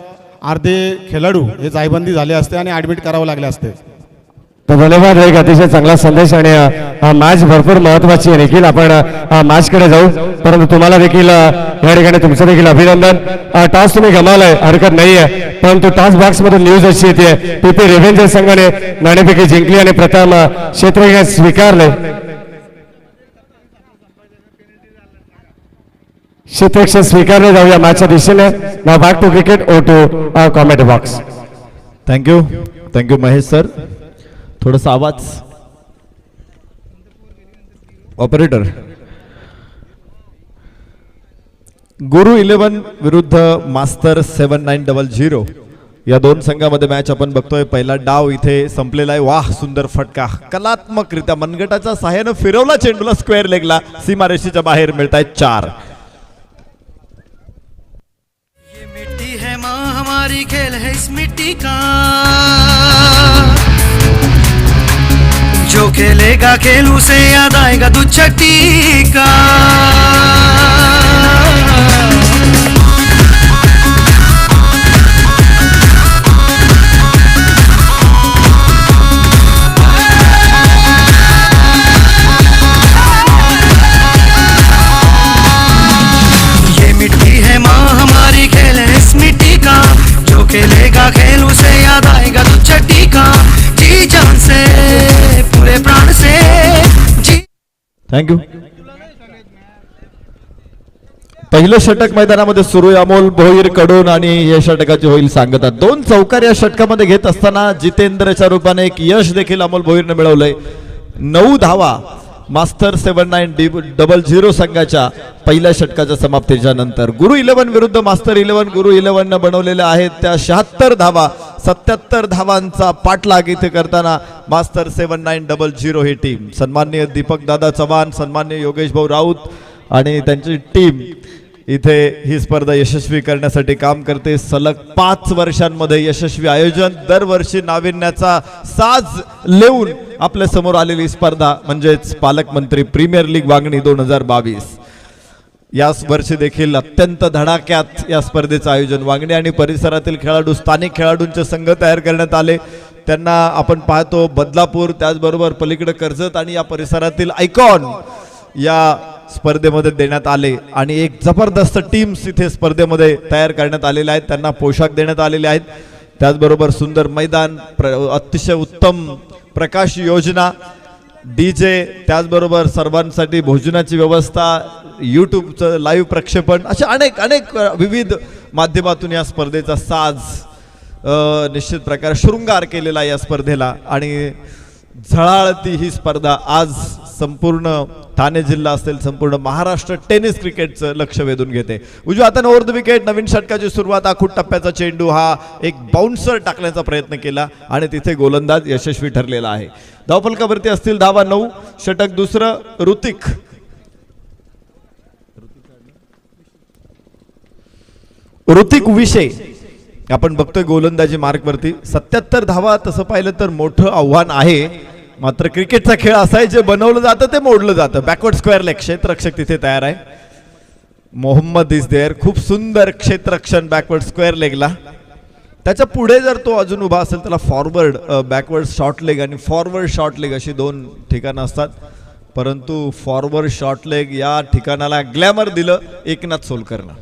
अर्धे खेळाडू हे जायबंदी झाले असते आणि ॲडमिट करावं लागले असते. तर धन्यवाद. एक अतिशय चांगला संदेश आणि मॅच भरपूर महत्वाची आहे. देखील आपण मॅचकडे जाऊ, परंतु तुम्हाला देखील या ठिकाणी तुमचं देखील अभिनंदन. टॉस तुम्ही गमावलाय, हरकत नाहीये, परंतु टॉस बॉक्स मधून न्यूज अशी येते PP रेव्हेंजर संघाने नाणेफेकी जिंकली आणि प्रथम क्षेत्ररक्षण स्वीकारले. क्षेत्ररक्षण स्वीकारले. जाऊया मॅचच्या दिशेने. नाव back to cricket. Oh to comment box. Thank you Mahesh sir. थोडासा आवाज ऑपरेटर. गुरु 11 विरुद्ध मास्तर 7900 या दोन संघामध्ये मॅच आपण बघतोय. पहिला डाव इथे संपलेला आहे. वाह, सुंदर फटका कलात्मकरित्या मनगटाच्या सहाय्याने फिरवला चेंडूला स्क्वेअर लेगला. सीमारेषेच्या बाहेर मिळतायत 4. ये मिट्टी है माँ हमारी महामारी खेल है इस मिट्टी का, जो खेलेगा खेल उसे याद आएगा दूध छठी का। ये मिट्टी है माँ हमारी खेल है इस मिट्टी का, जो खेलेगा खेल उसे याद आएगा दूध छठी का। जी जान से पूरे प्राण से जी। थँक्यू. पहिलं षटक मैदानामध्ये सुरू आहे. अमोल भोईर कडून आणि या षटकाची होईल सांगता. 2 चौकार या षटकामध्ये घेत असताना जितेंद्रच्या रूपाने एक यश देखील अमोल भोईरने मिळवलंय. 9 धावा मास्टर 7900 संघाच्या पहिल्या षटकाच्या समाप्तीच्या नंतर. गुरु 11 विरुद्ध मास्टर 11. गुरु 11 न बनवलेल्या आहेत त्या 76 धावा. 77 धावांचा पाठलाग इथे करताना मास्टर 7900 ही टीम. सन्माननीय दीपक दादा चव्हाण, सन्माननीय योगेश भाऊ राऊत आणि त्यांची टीम इथे ही स्पर्धा यशस्वी करण्यासाठी काम करते. सलग 5 वर्षांमध्ये यशस्वी आयोजन, दरवर्षी नाविन्याचा साज लेऊन आपल्या समोर आलेली स्पर्धा म्हणजेच पालकमंत्री प्रीमियर लीग वांगणी 2022. याच वर्षी देखील अत्यंत धडाक्यात या स्पर्धेचं आयोजन वांगणी आणि परिसरातील खेळाडू, स्थानिक खेळाडूंचे संघ तयार करण्यात आले. त्यांना आपण पाहतो बदलापूर, त्याचबरोबर पलीकडे कर्जत आणि या परिसरातील आयकॉन या स्पर्धेमध्ये देण्यात आले आणि एक जबरदस्त टीम्स इथे स्पर्धेमध्ये तयार करण्यात आलेल्या आहेत. त्यांना पोशाख देण्यात आलेले आहेत. त्याचबरोबर सुंदर मैदान, अतिशय उत्तम प्रकाश योजना, DJ, त्याचबरोबर सर्वांसाठी भोजनाची व्यवस्था, यूट्यूबचं लाईव्ह प्रक्षेपण, अशा अनेक विविध माध्यमातून या स्पर्धेचा साज निश्चित प्रकारे शृंगार केलेला या स्पर्धेला. आणि झळाळती ही स्पर्धा आज संपूर्ण ठाणे जिल्हा असेल, संपूर्ण महाराष्ट्र टेनिस क्रिकेटचं लक्ष वेधून घेते. उजव्या हाताने ओव्हर द विकेट, नवीन षटकाची सुरुवात. आखूट टप्प्याचा चेंडू हा एक बाउन्सर टाकण्याचा प्रयत्न केला आणि तिथे गोलंदाज यशस्वी ठरलेला आहे. धावफलकावरती असतील धावा 9. षटक दुसरं. ऋतिक विषय आपण बघतोय गोलंदाजी मार्कवरती. 77 धावा तसं पाहिलं तर मोठं आव्हान आहे. मात्र क्रिकेटचा खेळ असा आहे, जे बनवलं जातं ते मोडलं जातं. बॅकवर्ड स्क्वेअर लेग, क्षेत्ररक्षक तिथे तयार आहे. Mohammed is there. खूप सुंदर क्षेत्ररक्षण बॅकवर्ड स्क्वेअर लेगला. त्याच्या पुढे जर तो अजून उभा असेल त्याला फॉरवर्ड बॅकवर्ड शॉर्ट लेग आणि फॉरवर्ड शॉर्ट लेग अशी 2 ठिकाणं असतात. परंतु फॉरवर्ड शॉर्ट लेग या ठिकाणाला ग्लॅमर दिलं एकनाथ सोलकरनं.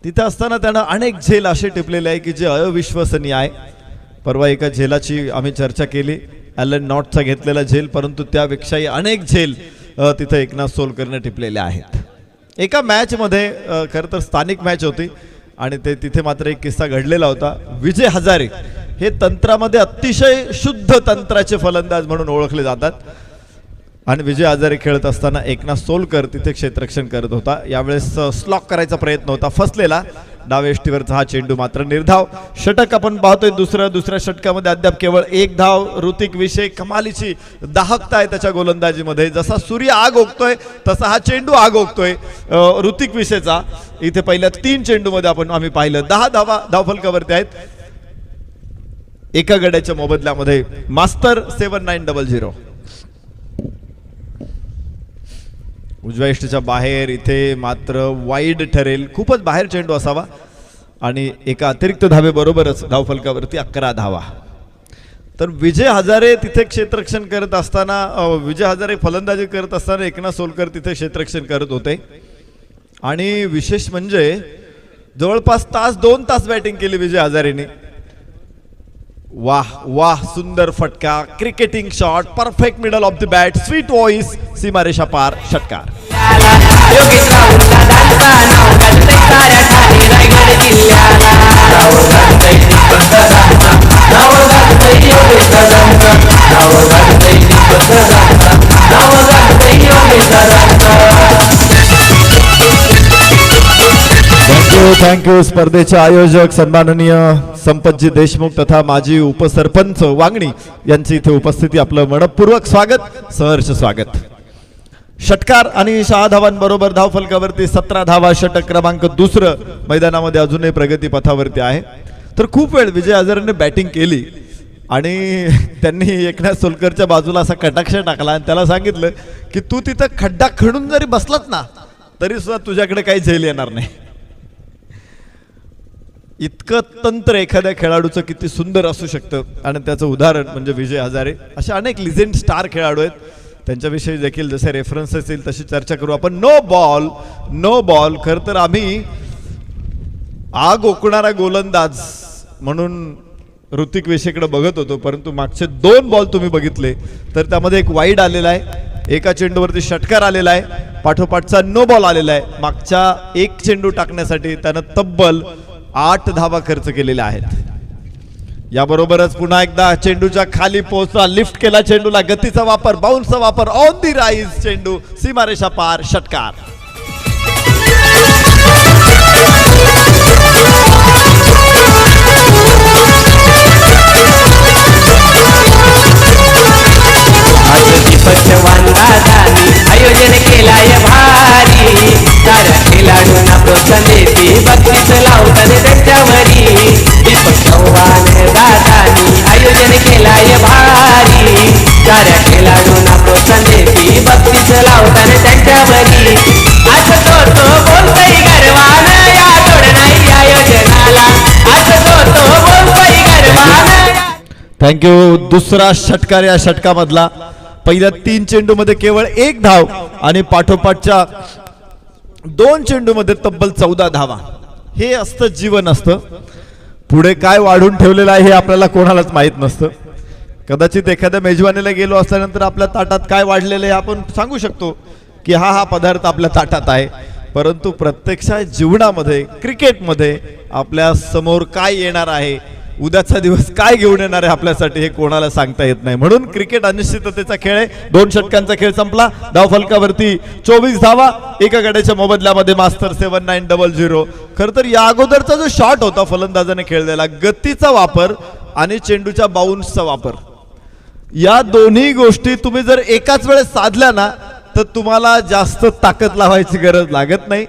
तिथे असताना त्यानं अनेक झेल असे टिपलेले आहे की जे अविश्वसनीय आहे. परवा एका झेलाची आम्ही चर्चा केली, ॲलन नॉटचा घेतलेला झेल, परंतु त्यापेक्षाही अनेक झेल तिथे एकनाथ सोलकरने टिपलेले आहेत. एका मॅचमध्ये खरं तर स्थानिक मॅच होती आणि ते तिथे मात्र एक किस्सा घडलेला होता. विजय हजारे हे तंत्रामध्ये अतिशय शुद्ध तंत्राचे फलंदाज म्हणून ओळखले जातात आणि विजय हजारे खेळत असताना एकनाथ सोलकर तिथे क्षेत्ररक्षण करत होता. यावेळेस स्लॉक करायचा प्रयत्न होता, फसलेला. डावेष्टीवरचा हा चेंडू मात्र निर्धाव. षटक आपण पाहतोय दुसऱ्या षटकामध्ये अद्याप केवळ 1 धाव. ऋतिक विषय कमालीची दाहकता आहे त्याच्या गोलंदाजीमध्ये. जसा सूर्य आग ओकतोय तसा हा चेंडू आग ओकतोय ऋतिक विषयचा. इथे पहिल्या 3 चेंडूमध्ये आम्ही पाहिलं 10 धावा धावफलकावरती आहेत. एका गड्याच्या मोबदल्यामध्ये मास्टर 7900. उजव्या इष्टीच्या बाहेर, इथे मात्र वाईड ठरेल. खूपच बाहेर चेंडू असावा आणि एका अतिरिक्त धावे बरोबरच धावफलकावरती 11 धावा. तर विजय हजारे तिथे क्षेत्ररक्षण करत असताना, विजय हजारे फलंदाजी करत असताना एकनाथ सोलकर तिथे क्षेत्ररक्षण करत होते. आणि विशेष म्हणजे जवळपास 2 तास बॅटिंग केली विजय हजारेने. वाह वाह, सुंदर फटका, cricketing shot, perfect middle of the bat, sweet voice, सीमारेषा पार, षटकार. योगेश राऊतचा दांडगा नाव गाजतंय साऱ्या ठाणे रायगड जिल्ह्याला. नाव गाजतंय दीपक दादांचा, नाव गाजतंय योगेश दादांचा, नाव गाजतंय दीपक दादांचा, नाव गाजतंय योगेश दादांचा. थँक्यू. स्पर्धेचे आयोजक सन्माननीय संपतजी देशमुख तथा माजी उपसरपंच वांगणी यांची इथे उपस्थिती, आपलं मनपूर्वक स्वागत, सहर्ष स्वागत. षटकार आणि 6 धावांबरोबर धावफलकावरती 17 धावा, षटक क्रमांक दुसरं मैदानामध्ये अजूनही प्रगती पथावरती आहे. तर खूप वेळ विजय हजारेने बॅटिंग केली आणि त्यांनी एकनाथ सोलकरच्या बाजूला असा कटाक्ष टाकला आणि त्याला सांगितलं की तू तिथं खड्डा खणून जरी बसलात ना तरी सुद्धा तुझ्याकडे काही झेल येणार नाही. इतकं तंत्र एखाद्या खेळाडूचं किती सुंदर असू शकतं आणि त्याचं उदाहरण म्हणजे विजय हजारे. अशा अनेक लिजेंड स्टार खेळाडू आहेत, त्यांच्याविषयी देखील जसे रेफरन्सेस येईल तशी चर्चा करू आपण. नो बॉल खरं तर आम्ही आग ओकणारा गोलंदाज म्हणून ऋतिक वेशेकडे बघत होतो, परंतु मागचे 2 बॉल तुम्ही बघितले तर त्यामध्ये एक वाईड आलेला आहे, एका चेंडूवरती षटकार आलेला आहे, पाठोपाठचा नो बॉल आलेला आहे. मागच्या एक चेंडू टाकण्यासाठी त्यानं तब्बल 8 धावा खर्च केलेल्या आहेत. याबरोबरच पुन्हा एकदा चेंडूच्या खाली पोहोचला, लिफ्ट केला चेंडूला, गतीचा वापर, बाउन्सचा वापर, ऑन दी राईज चेंडू सीमारेषा पार, षटकार. आयोजन केलाय भारी, साऱ्या खेळाडूंना प्रोत्साहन देते, बक्षीस लावतात त्यांच्यावरी. दीपक चव्हाण दादानी आयोजन केलाय भारी, साऱ्या खेळाडूंना प्रोत्साहन देते, बक्षीस लावतात त्यांच्यावरी. आज तो बोलतोय गर्वानं, या तोड नाही आयोजनाला, आज तो बोलतोय गर्वानं. थँक्यू. दुसरा षटकार या षटकामधला. पहिल्या 3 चेंडूमध्ये केवळ 1 धाव आणि पाठोपाठच्या 2 चेंडूमध्ये तब्बल 14 धावा. हे असतं जीवन असतं. पुढे काय वाढून ठेवलेलं आहे हे आपल्याला कोणालाच माहीत नसतं. कदाचित एखाद्या मेजवानीला गेलो असल्यानंतर आपल्या ताटात काय वाढलेलं आहे आपण सांगू शकतो की हा पदार्थ आपल्या ताटात आहे, परंतु प्रत्यक्षात जीवनामध्ये क्रिकेटमध्ये आपल्या समोर काय येणार आहे, उद्याचा दिवस काय घेऊन येणार आहे आपल्यासाठी हे कोणाला सांगता येत नाही. म्हणून क्रिकेट अनिश्चिततेचा खेळ आहे. 2 षटकांचा खेळ संपला. धावफलकावरती 24 धावा, एका गड्याच्या मोबदल्यामध्ये मास्तर 7900. खरं तर या अगोदरचा जो शॉट होता फलंदाजाने खेळलेला, गतीचा वापर आणि चेंडूच्या बाउन्सचा वापर, या दोन्ही गोष्टी तुम्ही जर एकाच वेळेस साधल्या ना तर तुम्हाला जास्त ताकद लावायची गरज लागत नाही.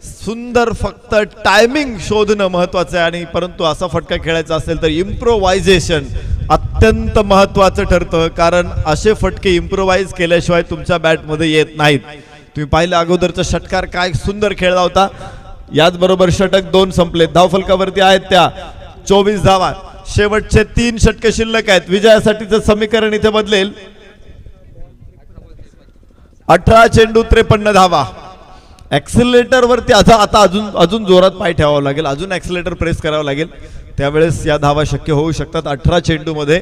सुंदर फक्त टायमिंग शोधणं महत्वाचं आहे. आणि परंतु असा फटका खेळायचा असेल तर इम्प्रोव्हायझेशन अत्यंत महत्वाचं ठरतं, कारण असे फटके इम्प्रोव्हाइज केल्याशिवाय तुमच्या बॅटमध्ये येत नाहीत. तुम्ही पाहिलं अगोदरचा षटकार काय सुंदर खेळला होता. याचबरोबर षटक 2 संपले. धावफलकावरती आहेत त्या 24 धावा. शेवटचे 3 षटके शिल्लक आहेत. विजयासाठीचं समीकरण इथे बदलेल. 18 चेंडू 53 धावा. ऍक्सिलरेटर वरती आता अजून जोरात पाय ठेवावा लागेल, अजून ऍक्सिलरेटर प्रेस करावं लागेल, त्यावेळेस या धावा शक्य होऊ शकतात. 18 चेंडू मध्ये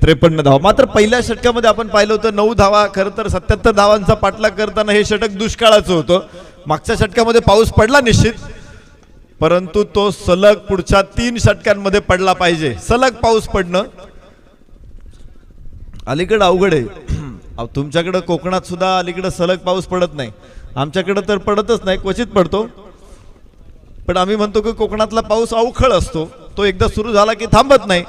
53 धावा. मात्र पहिल्या षटकामध्ये आपण पाहिलं होतं 9 धावा. खरं तर 77 धावांचा पाठलाग करताना हे षटक दुष्काळाचं होतं. मागच्या षटकामध्ये पाऊस पडला निश्चित, परंतु तो सलग पुढच्या 3 षटकांमध्ये पडला पाहिजे. सलग पाऊस पडणं अलीकडे अवघड आहे. तुमच्याकडे कोकणात सुद्धा अलीकडे सलग पाऊस पडत नाही, आमच्याकडे तर पडतच नाही, क्वचित पडतो. पण आम्ही म्हणतो की कोकणातला पाऊस अवखळ असतो, तो एकदा सुरू झाला की थांबत नाही.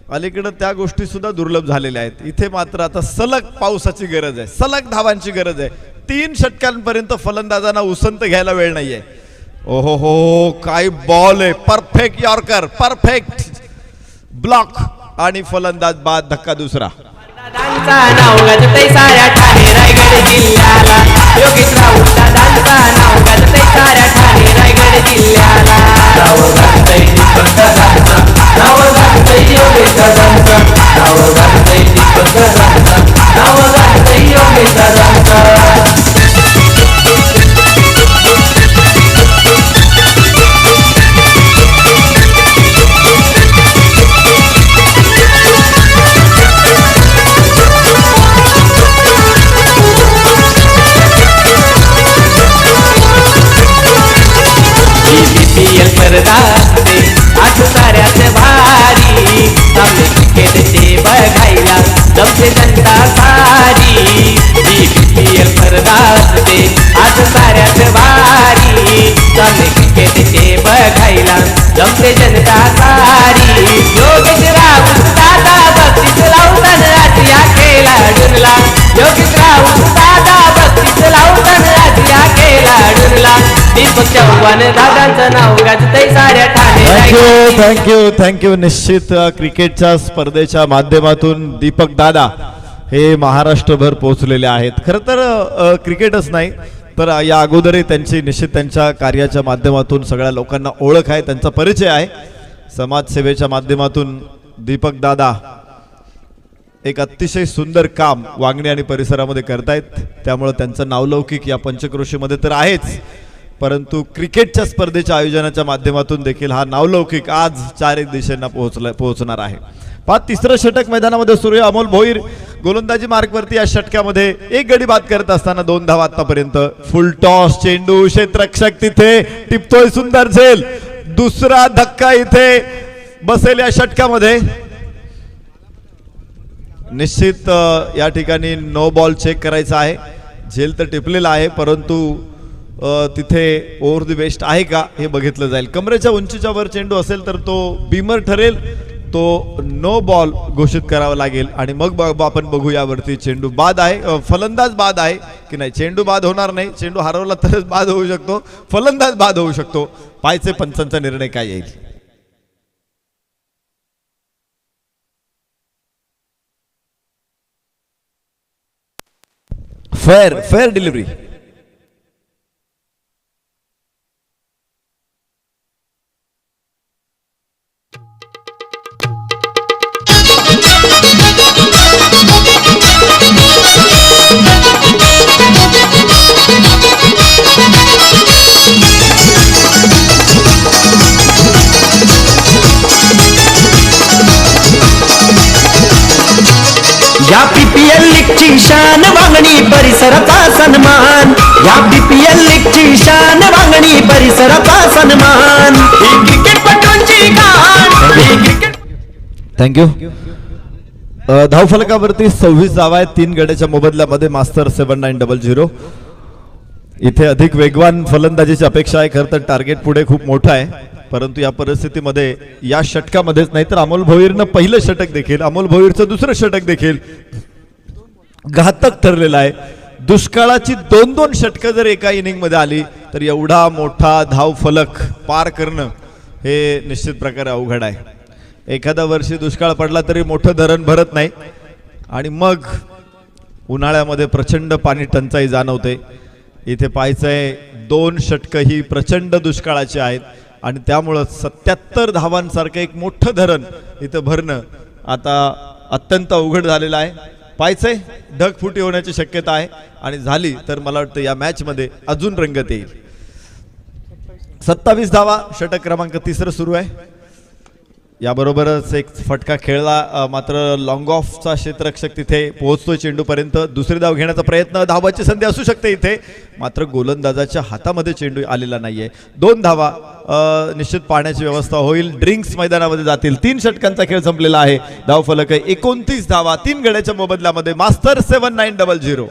अलीकडे त्या गोष्टी सुद्धा दुर्लभ झालेल्या आहेत. इथे मात्र आता सलग पावसाची गरज आहे, सलग धावांची गरज आहे. 3 षटकांपर्यंत फलंदाजांना उसंत घ्यायला वेळ नाहीये. ओहो हो, काय बॉल आहे. परफेक्ट यॉर्कर, परफेक्ट ब्लॉक आणि फलंदाज बाद. धक्का दुसरा. दादांचा नाव गाजतंय साऱ्या ठाणे रायगड जिल्ह्याला, योगेश राऊत दादांचा नाव गाजतंय साऱ्या ठाणे रायगड जिल्ह्याला. नाव गाजतंय दीपक दादांचा, नाव गाजतंय योगेश दादांचा, नाव गाजतंय दीपक दादांचा, नाव गाजतंय योगेश दादांचा. BPL स्पर्धा असते आज साऱ्याच भारी, सामने क्रिकेटचे बघायला जमते जनता सारी. BPL स्पर्धा असते आज साऱ्याच भारी, सामने क्रिकेटचे बघायला जमते जनता सारी. योगेश राऊत दादा बक्षीस लावतात या खेळाडूंना, योगेश राऊत दादा बक्षीस चव्हाण दादांचं नाव गाजतंय साऱ्या Thane thank you Raigad thank you thank you. निश्चित क्रिकेटच्या स्पर्धेच्या माध्यमातून दीपक दादा हे महाराष्ट्रभर पोहोचलेले आहेत. खरं तर क्रिकेटच नाही तर या अगोदरही त्यांची निश्चित त्यांच्या कार्याच्या माध्यमातून सगळ्या लोकांना ओळख आहे, त्यांचा परिचय आहे. समाजसेवेच्या माध्यमातून दीपक दादा एक अतिशय सुंदर काम वांगणी आणि परिसरामध्ये करतायत. त्यामुळे त्यांचं नावलौकिक या पंचक्रोशीमध्ये तर आहेच, परंतु क्रिकेटच्या स्पर्धेच्या आयोजनाच्या माध्यमातून देखील हा नावलौकिक आज चारही दिशेंना पोहोचणार आहे. पाच तिसरं षटक मैदानामध्ये सुरू आहे. अमोल भोईर गोलंदाजी मार्कवरती या षटकामध्ये एक गडी बाद करत असताना 2 धावा आतापर्यंत. फुल टॉस चेंडू, क्षेत्ररक्षक तिथे टिपतोय, सुंदर झेल. दुसरा धक्का इथे बसेल या षटकामध्ये. निश्चित या ठिकाणी नो बॉल चेक करायचा आहे. झेल तर टिपलेला आहे, परंतु तिथे ओव्हर द बेस्ट आहे का हे बघितलं जाईल. कमरेच्या उंचीच्या वर चेंडू असेल तर तो बीमर ठरेल, तो नो बॉल घोषित करावा लागेल आणि मग आपण बघू यावरती चेंडू बाद आहे, फलंदाज बाद आहे की नाही. चेंडू बाद होणार नाही, चेंडू हरवला तरच बाद होऊ शकतो, फलंदाज बाद होऊ शकतो. पाहायचे पंचांचा निर्णय काय येईल. Fair delivery. या पीपीएल लीगची शान वांगणी परिसराचा सन्मान, या पीपीएल लीगची शान वांगणी परिसराचा सन्मान. ही क्रिकेटपटूंची गाण, ही क्रिकेट. थँक्यू. धावफलकावरती 26 धावा आहेत 3 गड्याच्या मोबदल्यामध्ये. मास्तर 7900. इथे अधिक वेगवान फलंदाजीची अपेक्षा आहे. खरं तर टार्गेट पुढे खूप मोठं आहे, परंतु या परिस्थितीमध्ये या षटकामध्येच नाही तर अमोल भोईरनं पहिलं षटक देखील, अमोल भोईरचं दुसरं षटक देखील घातक ठरलेलं आहे. दुष्काळाची 2-2 षटकं जर एका इनिंगमध्ये आली तर एवढा मोठा धावफलक पार करणं हे निश्चित प्रकारे अवघड आहे. एखाद्या वर्षी दुष्काळ पडला तरी मोठं धरण भरत नाही आणि मग उन्हाळ्यामध्ये प्रचंड पाणी टंचाई जाणवते. इथे पाहायचंय 2 षटकं ही प्रचंड दुष्काळाची आहेत आणि त्यामुळं 77 धावांसारखं एक मोठं धरण इथं भरणं आता अत्यंत अवघड झालेलं आहे. पाहायचंय ढगफुटी होण्याची शक्यता आहे आणि झाली तर मला वाटतं या मॅचमध्ये अजून रंगत येईल. 27 धावा षटक क्रमांक 3 सुरू आहे. याबरोबरच एक फटका खेळला, मात्र लॉंग ऑफचा क्षेत्ररक्षक तिथे पोहोचतोय चेंडूपर्यंत. दुसरी धाव घेण्याचा प्रयत्न, धावाची संधी असू शकते इथे, मात्र गोलंदाजाच्या हातामध्ये चेंडू आलेला नाहीये. 2 धावा निश्चित पाण्याची व्यवस्था होईल. ड्रिंक्स मैदानामध्ये जातील. 3 षटकांचा खेळ संपलेला आहे. धावफलक आहे 29 धावा 3 गड्याच्या मोबदल्यामध्ये. मास्तर 7900.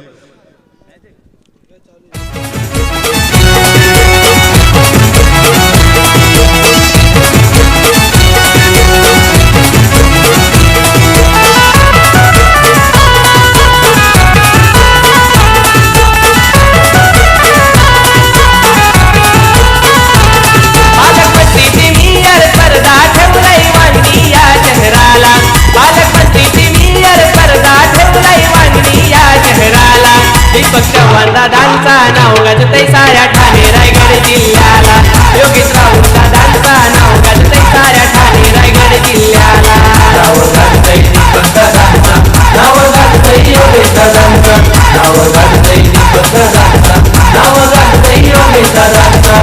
दीपक चव्हाण दादांचा नाव गाजतंय साऱ्या ठाणे रायगड जिल्ह्याला. योगेश राऊत दादांचा नाव गाजतंय साऱ्या ठाणे रायगड जिल्ह्याला. नाव गाजतंय दीपक दादांचा, नाव गाजतंय योगेश दादांचा, नाव गाजतंय दीपक दादांचा, नाव गाजतंय योगेश दादांचा.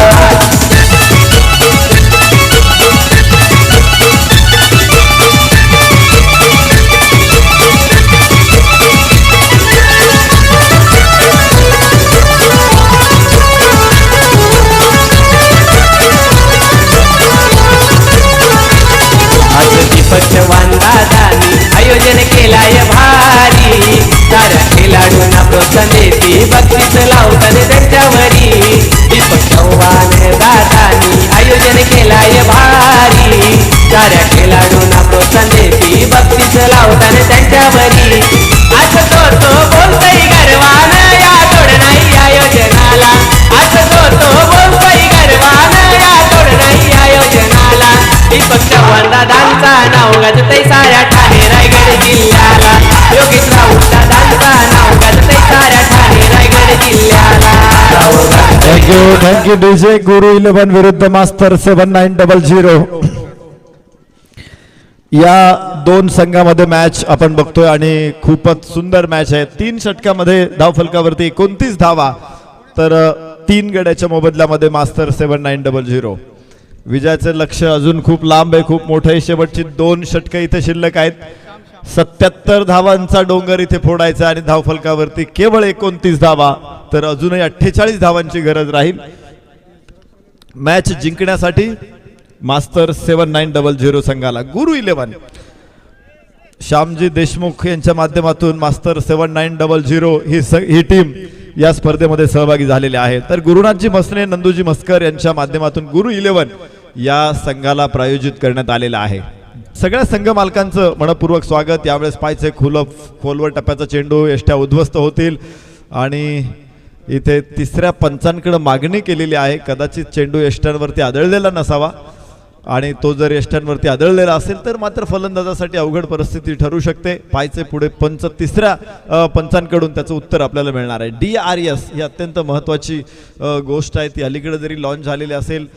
चव्हाण दादांनी आयोजन केलाय भारी. साऱ्या खेळाडूंना प्रोत्साहन देते, बक्षीस लावतात त्यांच्यावरी. दीपक चव्हाण दादांनी आयोजन केलाय भारी. साऱ्या खेळाडूंना प्रोत्साहन देते, बक्षीस लावतात त्यांच्यावरी. आज तो बोलतोय गर्वानं, या तोड नाही आयोजनाला. आज तो बोलतोय गर्वानं, थँक्यू डीजे. गुरु 11 विरुद्ध मास्तर 7900. या दोन संघामध्ये मॅच आपण बघतोय आणि खूपच सुंदर मॅच आहे. 3 षटकामध्ये धावफलकावरती 29 धावा, तर 3 गड्याच्या मोबदल्यामध्ये मास्तर 7900. विजयाचं लक्ष अजून खूप लांब आहे, खूप मोठं आहे. शेवटची 2 षटकं इथे शिल्लक आहेत. 77 धावांचा डोंगर इथे फोडायचा आणि धावफलकावरती केवळ 29 धावा, तर अजूनही 48 धावांची गरज राहील मॅच जिंकण्यासाठी मास्टर 7900 संघाला. गुरु 11 श्यामजी देशमुख यांच्या माध्यमातून मास्टर 7900 ही टीम या स्पर्धेमध्ये सहभागी झालेली आहे. तर गुरुनाथजी मसने, नंदूजी मस्कर यांच्या माध्यमातून गुरु 11 या संघाला प्रायोजित करण्यात आलेला आहे. सगळ्या संघ मालकांचं मनपूर्वक स्वागत. यावेळेस पायचे खोलवर टप्प्याचा चेंडू एष्ट्या उद्ध्वस्त होतील आणि इथे तिसऱ्या पंचांकडे मागणी केलेली आहे. कदाचित चेंडू एष्ट्यांवरती आदळलेला नसावा आणि तो जर एष्ट्यांवरती आदळलेला असेल तर मात्र फलंदाजासाठी अवघड परिस्थिती ठरू शकते. पायचे पुढे पंच तिसऱ्या पंचांकडून त्याचं उत्तर आपल्याला मिळणार आहे. DRS ही अत्यंत महत्त्वाची गोष्ट आहे. ती अलीकडे जरी लॉन्च झालेली असेल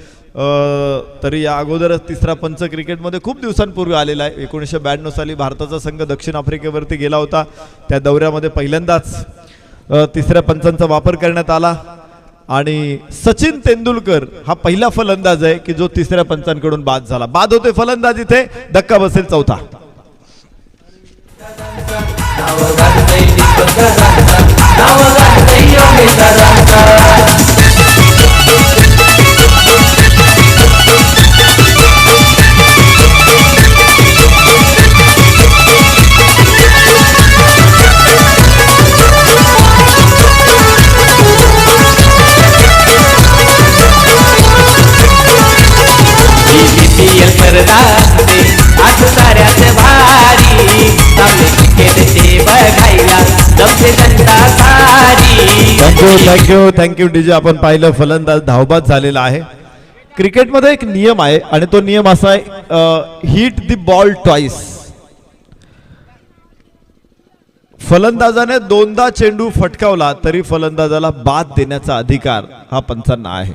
तरी या अगोदरच तिसरा पंच क्रिकेटमध्ये खूप दिवसांपूर्वी आलेला आहे. 1992 साली भारताचा संघ दक्षिण आफ्रिकेवरती गेला होता. त्या दौऱ्यामध्ये पहिल्यांदाच तिसऱ्या पंचांचा वापर करण्यात आला आणि सचिन तेंडुलकर हा पहिला फलंदाज आहे की जो तिसऱ्या पंचांकडून बाद झाला. बाद होते फलंदाज, इथे धक्का बसेल चौथा. आज साऱ्याच भारी क्रिकेटचे बघायला जमते जनता सारी. Thank you DJ. आपण पाहिलं फलंदाज धावबाद झालेला आहे. क्रिकेटमध्ये एक नियम आहे आणि तो नियम असा आहे, हिट द बॉल ट्वाइस. फलंदाजाने 2दा चेंडू फटकावला तरी फलंदाजाला बाद देण्याचा अधिकार हा पंचांना आहे.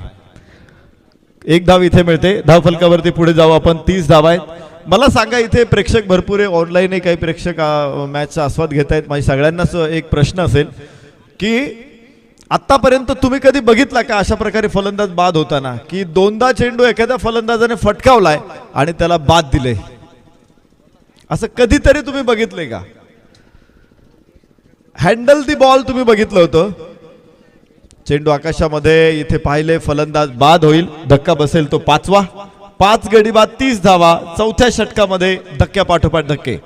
1 धाव इथे मिळते. धावफलकावरती पुढे जाऊ आपण. 30 धावा आहेत. मला सांगा, इथे प्रेक्षक भरपूर आहे, ऑनलाईनही काही प्रेक्षक मॅचचा आस्वाद घेत आहेत. माझी सगळ्यांनाच एक प्रश्न असेल की आतापर्यंत तुम्ही कधी बघितला का अशा प्रकारे फलंदाज बाद होताना, की 2दा चेंडू एखाद्या फलंदाजाने फटकावलाय आणि त्याला बाद दिले? असं कधीतरी तुम्ही बघितलंय का? हँडल दी बॉल तुम्ही बघितलं होतं. चेंडू आकाशामध्ये इथे पाहिले, फलंदाज बाद होईल, धक्का बसेल तो 5वा. 5 गडी बाद 30 धावा. चौथ्या षटकामध्ये धक्क्या पाठोपाठ धक्के.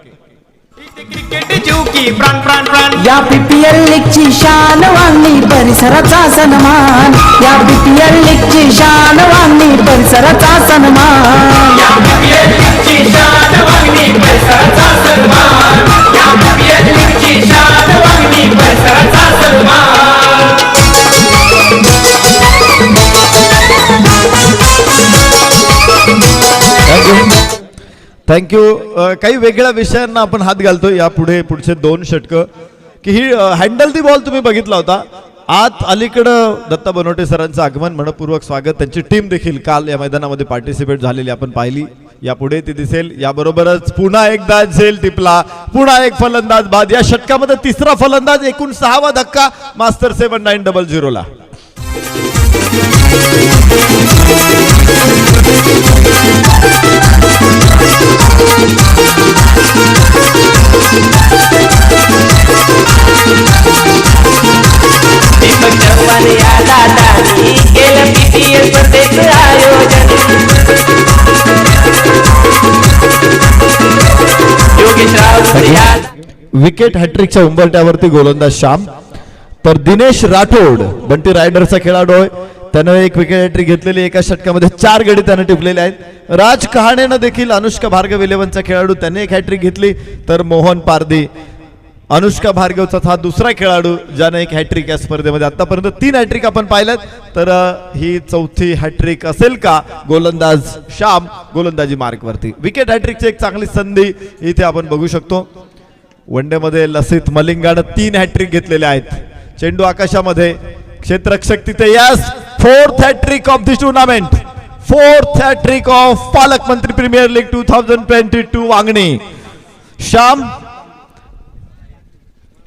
या PPL लीगची शान वांगणी परिसराचा सन्मान. या PPL लीगची शान वांगणी परिसराचा सन्मान. या PPL लीगची शान वांगणी परिसराचा सन्मान. या PPL लीगची शान वांगणी परिसराचा सन्मान. थँक्यू. काही वेगळ्या विषयांना आपण हात घालतो यापुढे पुढचे 2 षटकं, की ही हँडल दी बॉल तुम्ही बघितला होता. आत अलीकडं दत्ता बनवटे सरांचं आगमन, मनपूर्वक स्वागत. त्यांची टीम देखील काल या मैदानामध्ये पार्टिसिपेट झालेली आपण पाहिली. यापुढे ती दिसेल. याबरोबरच पुन्हा एकदा झेल टिपला, पुन्हा एक फलंदाज बाद. या षटकामध्ये तिसरा फलंदाज, एकूण 6वा धक्का मास्टर 7900 ला. दीपक चव्हाण या दादानी केलं PPL स्पर्धेचं आयोजन. योगेश राऊत विकेट हॅट्रिकच्या उंबरट्यावरती गोलंदाज श्याम. तर दिनेश राठोड बंटी रायडरचा खेळाडू आहे. त्यानं 1 विकेट हॅट्रिक घेतलेली. एका षटकामध्ये 4 गडी त्यानं टिपलेले आहेत. राज कहाणेनं देखील अनुष्का भार्गव 11चा खेळाडू, त्याने 1 हॅट्रिक घेतली. तर मोहन पारदी अनुष्का भार्गवचा हा दुसरा खेळाडू ज्याने 1 हॅट्रिक या स्पर्धेमध्ये. आतापर्यंत 3 हॅट्रिक आपण पाहिल्यात, तर ही 4थी हॅट्रिक असेल का गोलंदाज श्याम गोलंदाजी मार्कवरती. विकेट हॅट्रिकची एक चांगली संधी इथे आपण बघू शकतो. वनडेमध्ये लसित मलिंगानं 3 हॅट्रिक घेतलेले आहेत. चेंडू आकाशामध्ये, क्षेत्ररक्षक तिथे. Yes, fourth hat trick of this tournament. Fourth hat trick of पालक मंत्री premier league 2022 Wangani.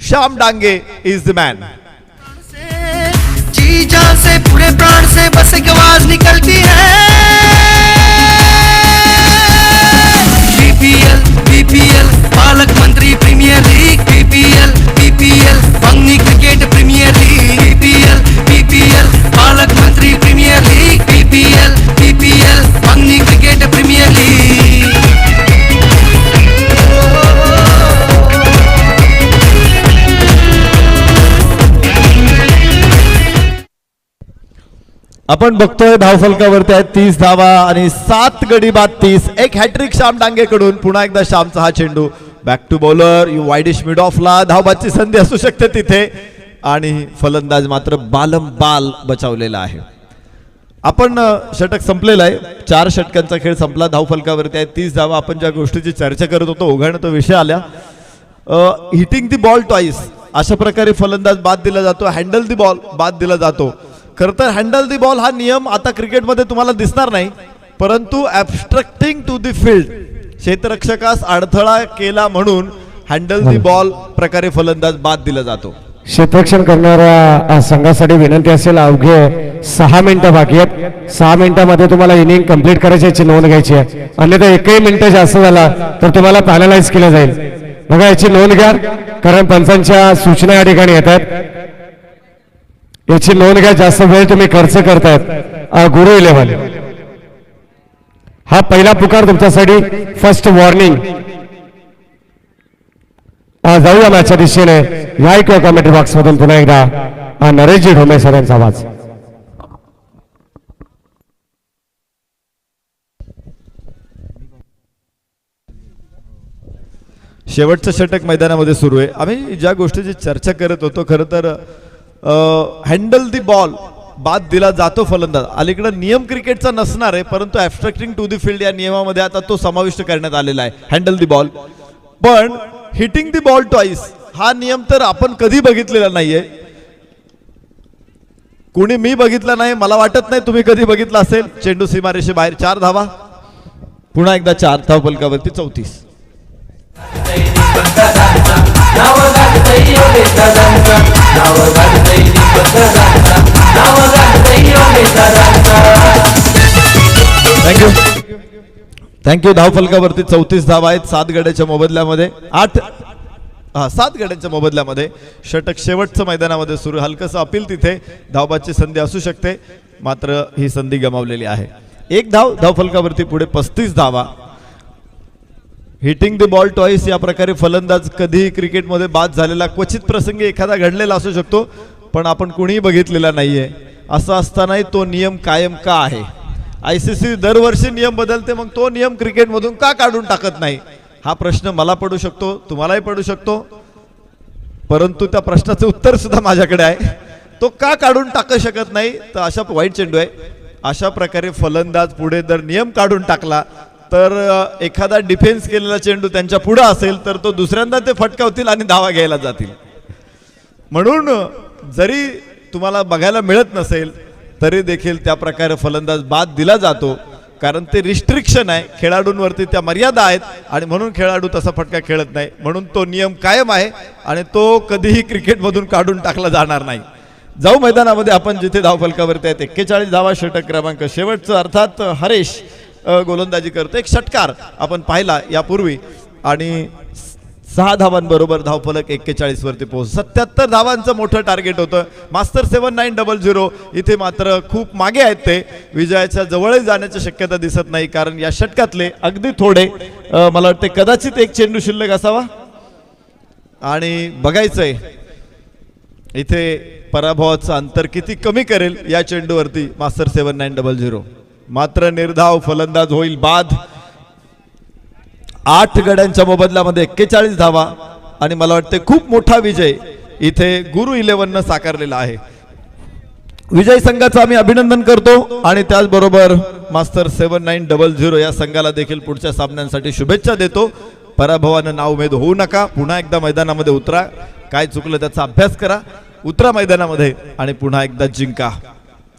Shyam Dange is the man. जी जान से पूरे प्राण से बस एक आवाज निकलती है बीपीएल पालक मंत्री प्रीमियर लीग बीपीएल बंगनी क्रिकेट प्रीमियर लीग बीपीएल पालक मंत्री प्रीमियर लीग बीपीएल बंगनी क्रिकेट प्रीमियर लीग. आपण बघतोय धावफलकावरती आहेत 30 धावा आणि 7 गडी बाद 30. एक हॅट्रिक श्याम डांगेकडून. पुन्हा एकदा श्यामचा हा चेंडू back to bowler you wideish mid ऑफला. धावबादची संधी असू शकते तिथे आणि फलंदाज मात्र बाल बचावलेला आहे. आपण षटक संपलेला आहे. 4 षटकांचा खेळ संपला. धावफलकावरती आहे 30 धावा. आपण ज्या गोष्टीची चर्चा करत होतो ओघाणं तो विषय आल्या. हिटिंग दी बॉल ट्वाइस अशा प्रकारे फलंदाज बाद दिला जातो. हँडल दी बॉल बाद दिला जातो. खरं तर हँडल दी बॉल हा नियम आता क्रिकेटमध्ये तुम्हाला दिसणार नाही, परंतु ॲब्स्ट्रक्टिंग टू दी फील्ड क्षेत्ररक्षकास अडथळा केला म्हणून हँडल दी बॉल प्रकारे फलंदाज बाद दिला जातो. क्षेत्ररक्षण करणाऱ्या संघासाठी विनंती असेल, अवघे 6 मिनिटं बाकी आहेत. 6 मिनिटांमध्ये तुम्हाला इनिंग कंप्लीट करायची याची नोंद घ्यायची आहे. अन्यथा एकही मिनिट जास्त झाला तर तुम्हाला पॅनलाइज केलं जाईल. बघा याची नोंद घ्या, कारण पंचांच्या सूचना या ठिकाणी येत आहेत. याची नोंद घ्या. जास्त वेळ तुम्ही खर्च करतायत. गुरु 11 हा पहिला पुकार तुमच्यासाठी. First warning. जाऊया मॅचच्या दिशेने. या किंवा कमेंट्री बॉक्स मधून पुन्हा एकदा नरेशजी ढोमे सर यांचा आवाज. शेवटचं षटक मैदानामध्ये सुरू आहे. आम्ही ज्या गोष्टीची चर्चा करत होतो, खरं तर हँडल दी बॉल बाद दिला जातो फलंदाज. अलीकडे नियम क्रिकेटचा नसणार आहे, परंतु ॲब्स्ट्रॅक्टिंग टू दी फील्ड या नियमामध्ये आता तो समाविष्ट करण्यात आलेला आहे. Handle the ball. पण हिटिंग दी बॉल ट्वाइस हा नियम तर आपण कधी बघितलेला नाहीये. कुणी मी बघितला नाही, मला वाटत नाही तुम्ही कधी बघितला असेल. चेंडू सीमारेषे बाहेर. 4 धावा. पुन्हा एकदा 4 धावफलकावरती 34. थँक्यू. धावफलकावरती 34 धावा आहेत. 7 गड्याच्या मोबदल्यामध्ये 7 गड्यांच्या मोबदल्यामध्ये षटक शेवटचं मैदानामध्ये सुरू. हलकसं अपील तिथे धावबादची संधी असू शकते, मात्र ही संधी गमावलेली आहे. 1 धाव. धावफलकावरती पुढे 35 धावा. हिटिंग द बॉल टॉईस या प्रकारे फलंदाज कधीही क्रिकेटमध्ये बाद झालेला क्वचित प्रसंगी एखादा घडलेला असू शकतो, पण आपण कुणीही बघितलेला नाहीये. असं असतानाही तो नियम कायम का आहे? ICC दरवर्षी नियम बदलते, मग तो नियम क्रिकेटमधून का काढून टाकत नाही? हा प्रश्न मला पडू शकतो, तुम्हालाही पडू शकतो, परंतु त्या प्रश्नाचं उत्तर सुद्धा माझ्याकडे आहे. तो का काढून टाकू शकत नाही? तर अशा वाईट चेंडू आहे. अशा प्रकारे फलंदाज पुढे जर नियम काढून टाकला तर एखादा डिफेन्स केलेला चेंडू त्यांच्या पुढे असेल तर तो दुसऱ्यांदा ते फटकावतील आणि धावा घ्यायला जातील. म्हणून जरी तुम्हाला बघायला मिळत नसेल तरी देखील त्या प्रकारे फलंदाज बाद दिला जातो, कारण ते रिस्ट्रिक्शन आहे. खेळाडूंवरती त्या मर्यादा आहेत आणि म्हणून खेळाडू तसा फटका खेळत नाही. म्हणून तो नियम कायम आहे आणि तो कधीही क्रिकेटमधून काढून टाकला जाणार नाही. जाऊ मैदानामध्ये. आपण जिथे धावफलकावरती आहेत 41 धावा षटक क्रमांक शेवटचं, अर्थात हरेश गोलंदाजी करतो. एक षटकार आपण पाहिला यापूर्वी आणि 6 धावांबरोबर धावफलक 41 वरती पोहोच. 77 धावांचं मोठं टार्गेट होतं. मास्टर 7900 इथे मात्र खूप मागे आहेत. ते विजयाच्या जवळ जाण्याची शक्यता दिसत नाही, कारण या षटकातले अगदी थोडे, मला वाटते कदाचित एक चेंडू शिल्लक असावा. आणि बघायचंय इथे पराभवाचं अंतर किती कमी करेल या चेंडूवरती मास्टर 7900. मात्र निर्धाव फलंदाज होईल बाद. 8 गड्यांच्या मोबदल्यामध्ये 41 धावा आणि मला वाटते खूप मोठा विजय इथे गुरु 11 साकारलेला आहे. विजय संघाचं आम्ही अभिनंदन करतो आणि त्याचबरोबर मास्टर 7900 या संघाला देखील पुढच्या सामन्यांसाठी शुभेच्छा देतो. पराभवानं नाउमेद होऊ नका. पुन्हा एकदा मैदानामध्ये उतरा. काय चुकलं त्याचा अभ्यास करा. उतरा मैदानामध्ये आणि पुन्हा एकदा जिंका.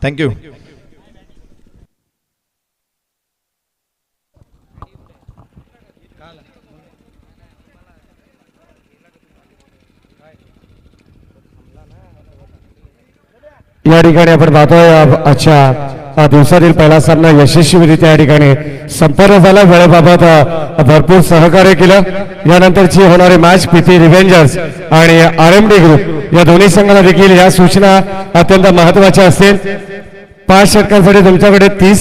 थँक्यू. या ठिकाणी आपण पाहतोय आजच्या दिवसातील पहिला सामना यशस्वीरित्या या ठिकाणी संपन्न झाला. वेळेबाबत भरपूर सहकार्य केलं. यानंतरची होणारी मॅच पीपी रिव्हेंजर्स आणि RMD ग्रुप या दोन्ही संघांना देखील या सूचना अत्यंत महत्वाच्या असतील. 5 षटकांसाठी तुमच्याकडे 30